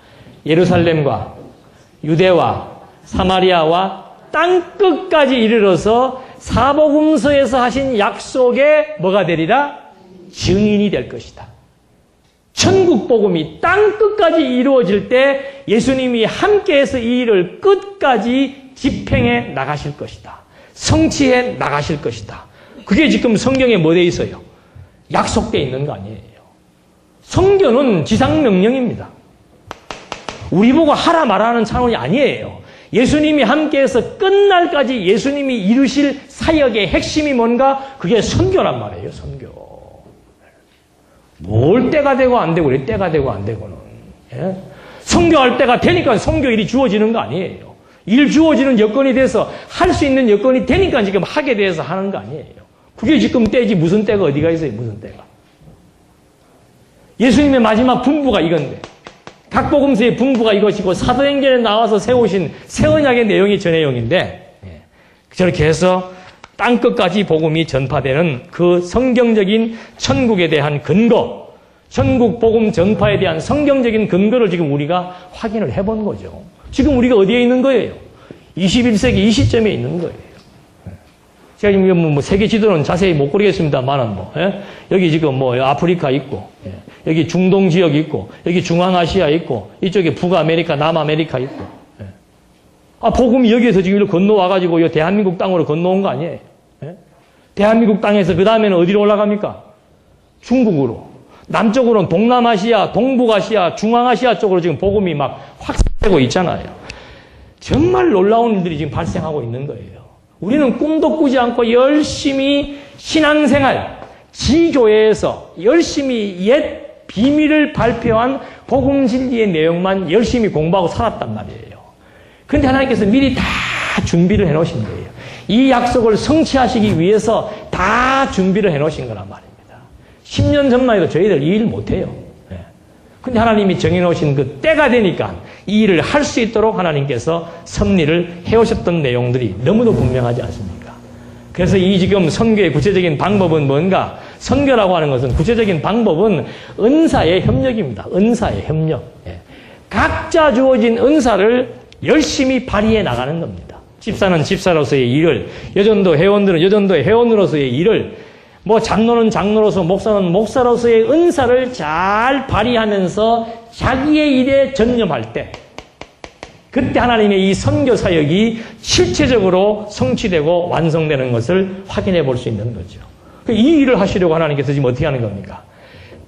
예루살렘과 유대와 사마리아와 땅끝까지 이르러서 사복음서에서 하신 약속의 뭐가 되리라? 증인이 될 것이다. 천국 복음이 땅 끝까지 이루어질 때 예수님이 함께해서 이 일을 끝까지 집행해 나가실 것이다. 성취해 나가실 것이다. 그게 지금 성경에 뭐 돼 있어요? 약속되어 있는 거 아니에요. 성경은 지상명령입니다. 우리 보고 하라 말하는 차원이 아니에요. 예수님이 함께해서 끝날까지 예수님이 이루실 사역의 핵심이 뭔가? 그게 선교란 말이에요. 선교. 뭘 때가 되고 안 되고 그래. 때가 되고 안 되고는. 예? 선교할 때가 되니까 선교일이 주어지는 거 아니에요. 일 주어지는 여건이 돼서 할 수 있는 여건이 되니까 지금 하게 돼서 하는 거 아니에요. 그게 지금 때지 무슨 때가 어디가 있어요. 무슨 때가. 예수님의 마지막 분부가 이건데 각복음서의 분부가 이것이고 사도행전에 나와서 세우신 새 언약의 내용이 저 내용인데 저렇게 해서 땅끝까지 복음이 전파되는 그 성경적인 천국에 대한 근거, 천국 복음 전파에 대한 성경적인 근거를 지금 우리가 확인을 해본 거죠. 지금 우리가 어디에 있는 거예요? 21세기 이 시점에 있는 거예요. 제가 지금 뭐 세계 지도는 자세히 못 그리겠습니다만은 여기 지금 뭐 아프리카 있고, 여기 중동 지역 있고, 여기 중앙아시아 있고, 이쪽에 북아메리카, 남아메리카 있고. 복음이 여기에서 지금 이렇게 건너와가지고 이 대한민국 땅으로 건너온 거 아니에요? 대한민국 땅에서 그 다음에는 어디로 올라갑니까? 중국으로. 남쪽으로는 동남아시아, 동북아시아, 중앙아시아 쪽으로 지금 복음이 막 확산되고 있잖아요. 정말 놀라운 일들이 지금 발생하고 있는 거예요. 우리는 꿈도 꾸지 않고 열심히 신앙생활, 지교회에서 열심히 옛 비밀을 발표한 복음 진리의 내용만 열심히 공부하고 살았단 말이에요. 그런데 하나님께서 미리 다 준비를 해놓으신 거예요. 이 약속을 성취하시기 위해서 다 준비를 해놓으신 거란 말입니다. 10년 전만 해도 저희들 이 일 못해요. 근데 하나님이 정해놓으신 그 때가 되니까 이 일을 할 수 있도록 하나님께서 섭리를 해오셨던 내용들이 너무도 분명하지 않습니까? 그래서 이 지금 선교의 구체적인 방법은 뭔가? 선교라고 하는 것은 구체적인 방법은 은사의 협력입니다. 은사의 협력. 각자 주어진 은사를 열심히 발휘해 나가는 겁니다. 집사는 집사로서의 일을, 여전도 회원들은 여전도의 회원으로서의 일을, 뭐 장로는 장로로서, 목사는 목사로서의 은사를 잘 발휘하면서 자기의 일에 전념할 때 그때 하나님의 이 선교 사역이 실체적으로 성취되고 완성되는 것을 확인해 볼 수 있는 거죠. 이 일을 하시려고 하나님께서 지금 어떻게 하는 겁니까?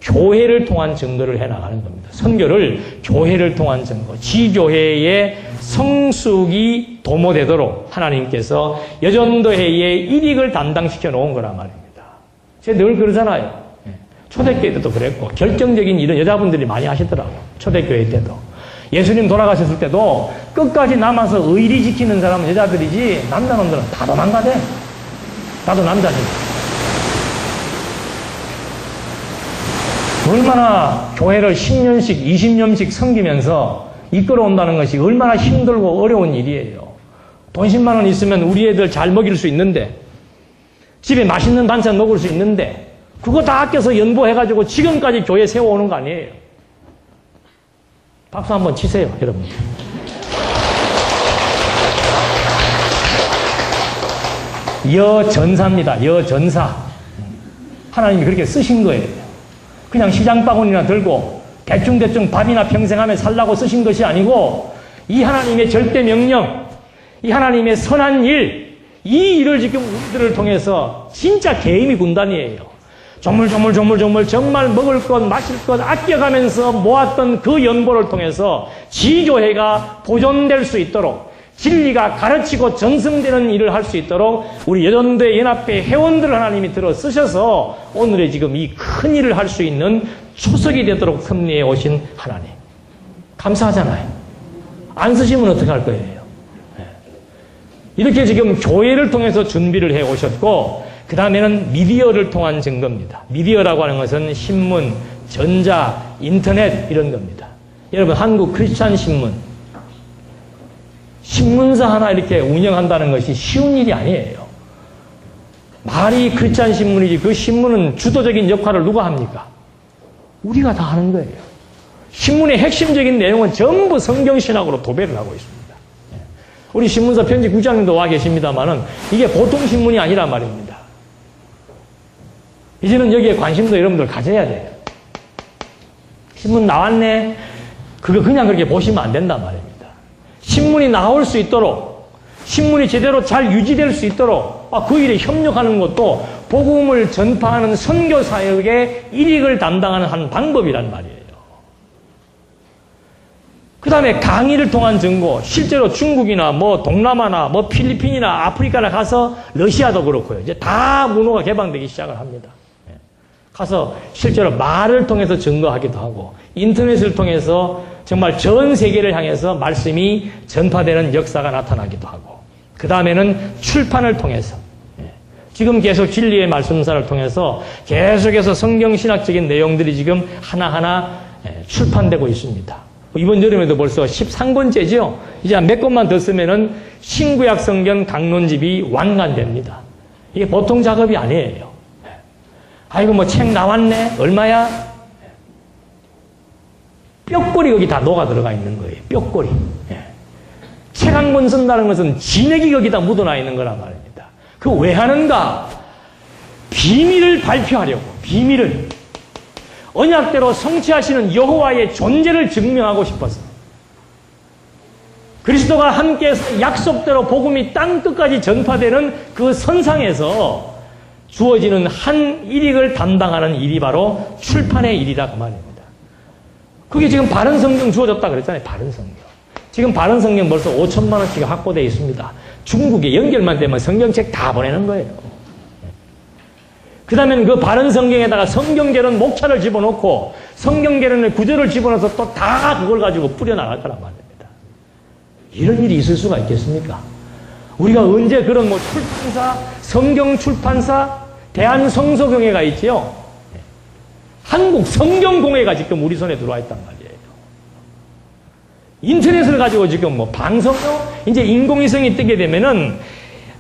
교회를 통한 증거를 해나가는 겁니다. 선교를 교회를 통한 증거, 지교회의 성숙이 도모되도록 하나님께서 여전도회의 일익을 담당시켜 놓은 거란 말입니다. 제가 늘 그러잖아요. 초대교회 때도 그랬고 결정적인 일은 여자분들이 많이 하시더라고요. 초대교회 때도. 예수님 돌아가셨을 때도 끝까지 남아서 의리 지키는 사람은 여자들이지 남자놈들은 다 도망가대. 나도 남자지. 얼마나 교회를 10년씩 20년씩 섬기면서 이끌어온다는 것이 얼마나 힘들고 어려운 일이에요. 돈 10만 원 있으면 우리 애들 잘 먹일 수 있는데 집에 맛있는 반찬 먹을 수 있는데 그거 다 아껴서 연보해가지고 지금까지 교회 세워오는 거 아니에요. 박수 한번 치세요, 여러분. 여전사입니다. 여전사. 하나님이 그렇게 쓰신 거예요. 그냥 시장바구니나 들고 대충대충 밥이나 평생 하며 살라고 쓰신 것이 아니고 이 하나님의 절대 명령, 이 하나님의 선한 일, 이 일을 지금 우리들을 통해서 진짜 개인이 군단이에요. 조물조물 정말 먹을 것, 마실 것 아껴가면서 모았던 그 연보를 통해서 지교회가 보존될 수 있도록 진리가 가르치고 전승되는 일을 할 수 있도록 우리 여전도의 연합회 회원들을 하나님이 들어 쓰셔서 오늘의 지금 이 큰 일을 할 수 있는 초석이 되도록 섭리해 오신 하나님. 감사하잖아요. 안 쓰시면 어떡할 거예요? 이렇게 지금 교회를 통해서 준비를 해 오셨고 그 다음에는 미디어를 통한 증거입니다. 미디어라고 하는 것은 신문, 전자, 인터넷 이런 겁니다. 여러분 한국 크리스찬 신문 신문사 하나 이렇게 운영한다는 것이 쉬운 일이 아니에요. 말이 크리스찬 신문이지 그 신문은 주도적인 역할을 누가 합니까? 우리가 다 하는 거예요. 신문의 핵심적인 내용은 전부 성경신학으로 도배를 하고 있습니다. 우리 신문사 편집국장님도 와 계십니다만은 이게 보통 신문이 아니란 말입니다. 이제는 여기에 관심도 여러분들 가져야 돼요. 신문 나왔네? 그거 그냥 그렇게 보시면 안 된단 말입니다. 신문이 나올 수 있도록, 신문이 제대로 잘 유지될 수 있도록 그 일에 협력하는 것도 복음을 전파하는 선교사역의 일익을 담당하는 한 방법이란 말이에요. 그 다음에 강의를 통한 증거, 실제로 중국이나 동남아나 필리핀이나 아프리카나 가서 러시아도 그렇고요. 이제 다 문호가 개방되기 시작을 합니다. 가서 실제로 말을 통해서 증거하기도 하고 인터넷을 통해서 정말 전 세계를 향해서 말씀이 전파되는 역사가 나타나기도 하고 그 다음에는 출판을 통해서 지금 계속 진리의 말씀사를 통해서 계속해서 성경신학적인 내용들이 지금 하나하나 출판되고 있습니다. 이번 여름에도 벌써 13권째죠. 이제 몇 권만 더 쓰면은 신구약 성경 강론집이 완간됩니다. 이게 보통 작업이 아니에요. 아이고 책 나왔네. 얼마야? 뼈꼬리 거기 다 녹아 들어가 있는 거예요. 뼈꼬리. 책 한 권 쓴다는 것은 진액이 거기다 묻어나 있는 거란 말입니다. 그거 왜 하는가? 비밀을 발표하려고. 비밀을. 언약대로 성취하시는 여호와의 존재를 증명하고 싶어서. 그리스도가 함께해서 약속대로 복음이 땅 끝까지 전파되는 그 선상에서 주어지는 한 일익을 담당하는 일이 바로 출판의 일이라 그 말입니다. 그게 지금 바른 성경 주어졌다 그랬잖아요. 바른 성경. 지금 바른 성경 벌써 5천만 원씩 확보되어 있습니다. 중국에 연결만 되면 성경책 다 보내는 거예요. 그 다음에는 그 바른 성경에다가 성경계론 목차를 집어넣고 성경계론의 구절을 집어넣어서 또 다 그걸 가지고 뿌려나갈 거란 말입니다. 이런 일이 있을 수가 있겠습니까? 우리가 언제 그런 출판사, 성경 출판사, 대한성서공회가 있지요. 한국 성경공회가 지금 우리 손에 들어와 있단 말이에요. 인터넷을 가지고 지금 방송요? 이제 인공위성이 뜨게 되면은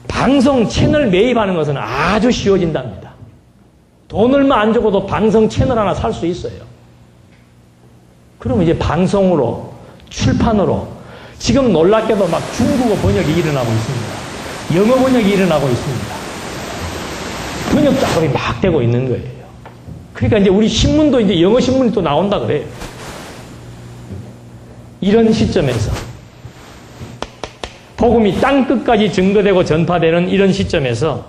방송 채널 매입하는 것은 아주 쉬워진답니다. 돈 얼마 안 주고도 방송 채널 하나 살 수 있어요. 그럼 이제 방송으로, 출판으로, 지금 놀랍게도 중국어 번역이 일어나고 있습니다. 영어 번역이 일어나고 있습니다. 번역 작업이 막 되고 있는 거예요. 그러니까 이제 우리 신문도 이제 영어 신문이 또 나온다 그래요. 이런 시점에서 복음이 땅 끝까지 증거되고 전파되는 이런 시점에서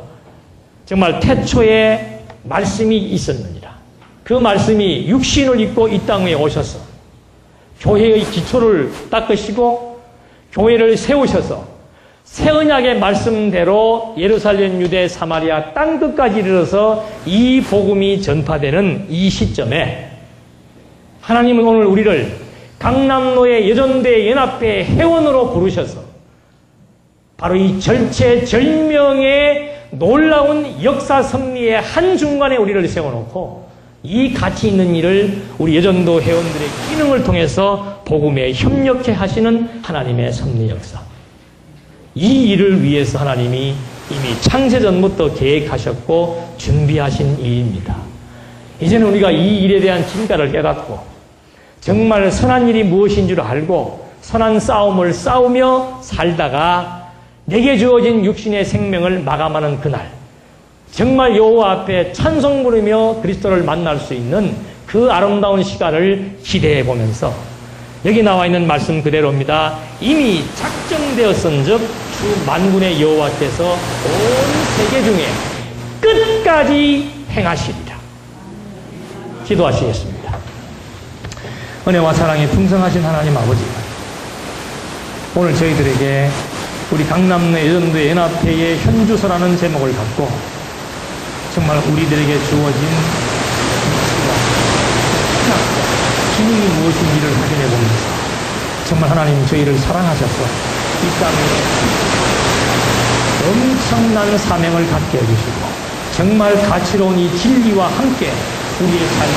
정말 태초에 말씀이 있었느니라. 그 말씀이 육신을 입고 이 땅에 오셔서 교회의 기초를 닦으시고 교회를 세우셔서 새 언약의 말씀대로 예루살렘, 유대, 사마리아 땅 끝까지 이르러서 이 복음이 전파되는 이 시점에 하나님은 오늘 우리를 강남로의 여전대 연합회 회원으로 부르셔서 바로 이 절체절명의 놀라운 역사 섭리의 한중간에 우리를 세워놓고 이 가치 있는 일을 우리 여전도 회원들의 기능을 통해서 복음에 협력해 하시는 하나님의 섭리 역사. 이 일을 위해서 하나님이 이미 창세전부터 계획하셨고 준비하신 일입니다. 이제는 우리가 이 일에 대한 진가를 깨닫고 정말 선한 일이 무엇인 줄 알고 선한 싸움을 싸우며 살다가 내게 주어진 육신의 생명을 마감하는 그날 정말 여호와 앞에 찬송 부르며 그리스도를 만날 수 있는 그 아름다운 시간을 기대해 보면서 여기 나와 있는 말씀 그대로입니다. 이미 작정되었은즉 주 만군의 여호와께서 온 세계 중에 끝까지 행하시리라. 기도하시겠습니다. 은혜와 사랑이 풍성하신 하나님 아버지, 오늘 저희들에게 우리 강남내 여전도 연합회의 현주소라는 제목을 갖고 정말 우리들에게 주어진 위치와 기능이 무엇인지를 확인해 보면서 정말 하나님 저희를 사랑하셔서 이 땅에 엄청난 사명을 갖게 해주시고 정말 가치로운 이 진리와 함께 우리의 삶이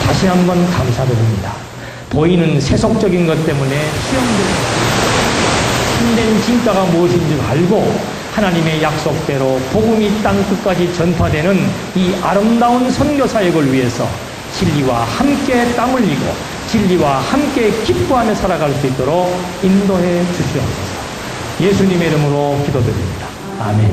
다시 한번 감사드립니다. 보이는 세속적인 것 때문에 수용되는 참된 진가가 무엇인지 알고 하나님의 약속대로 복음이 땅 끝까지 전파되는 이 아름다운 선교 사역을 위해서 진리와 함께 땀 흘리고 진리와 함께 기뻐하며 살아갈 수 있도록 인도해 주시옵소서. 예수님의 이름으로 기도드립니다. 아멘.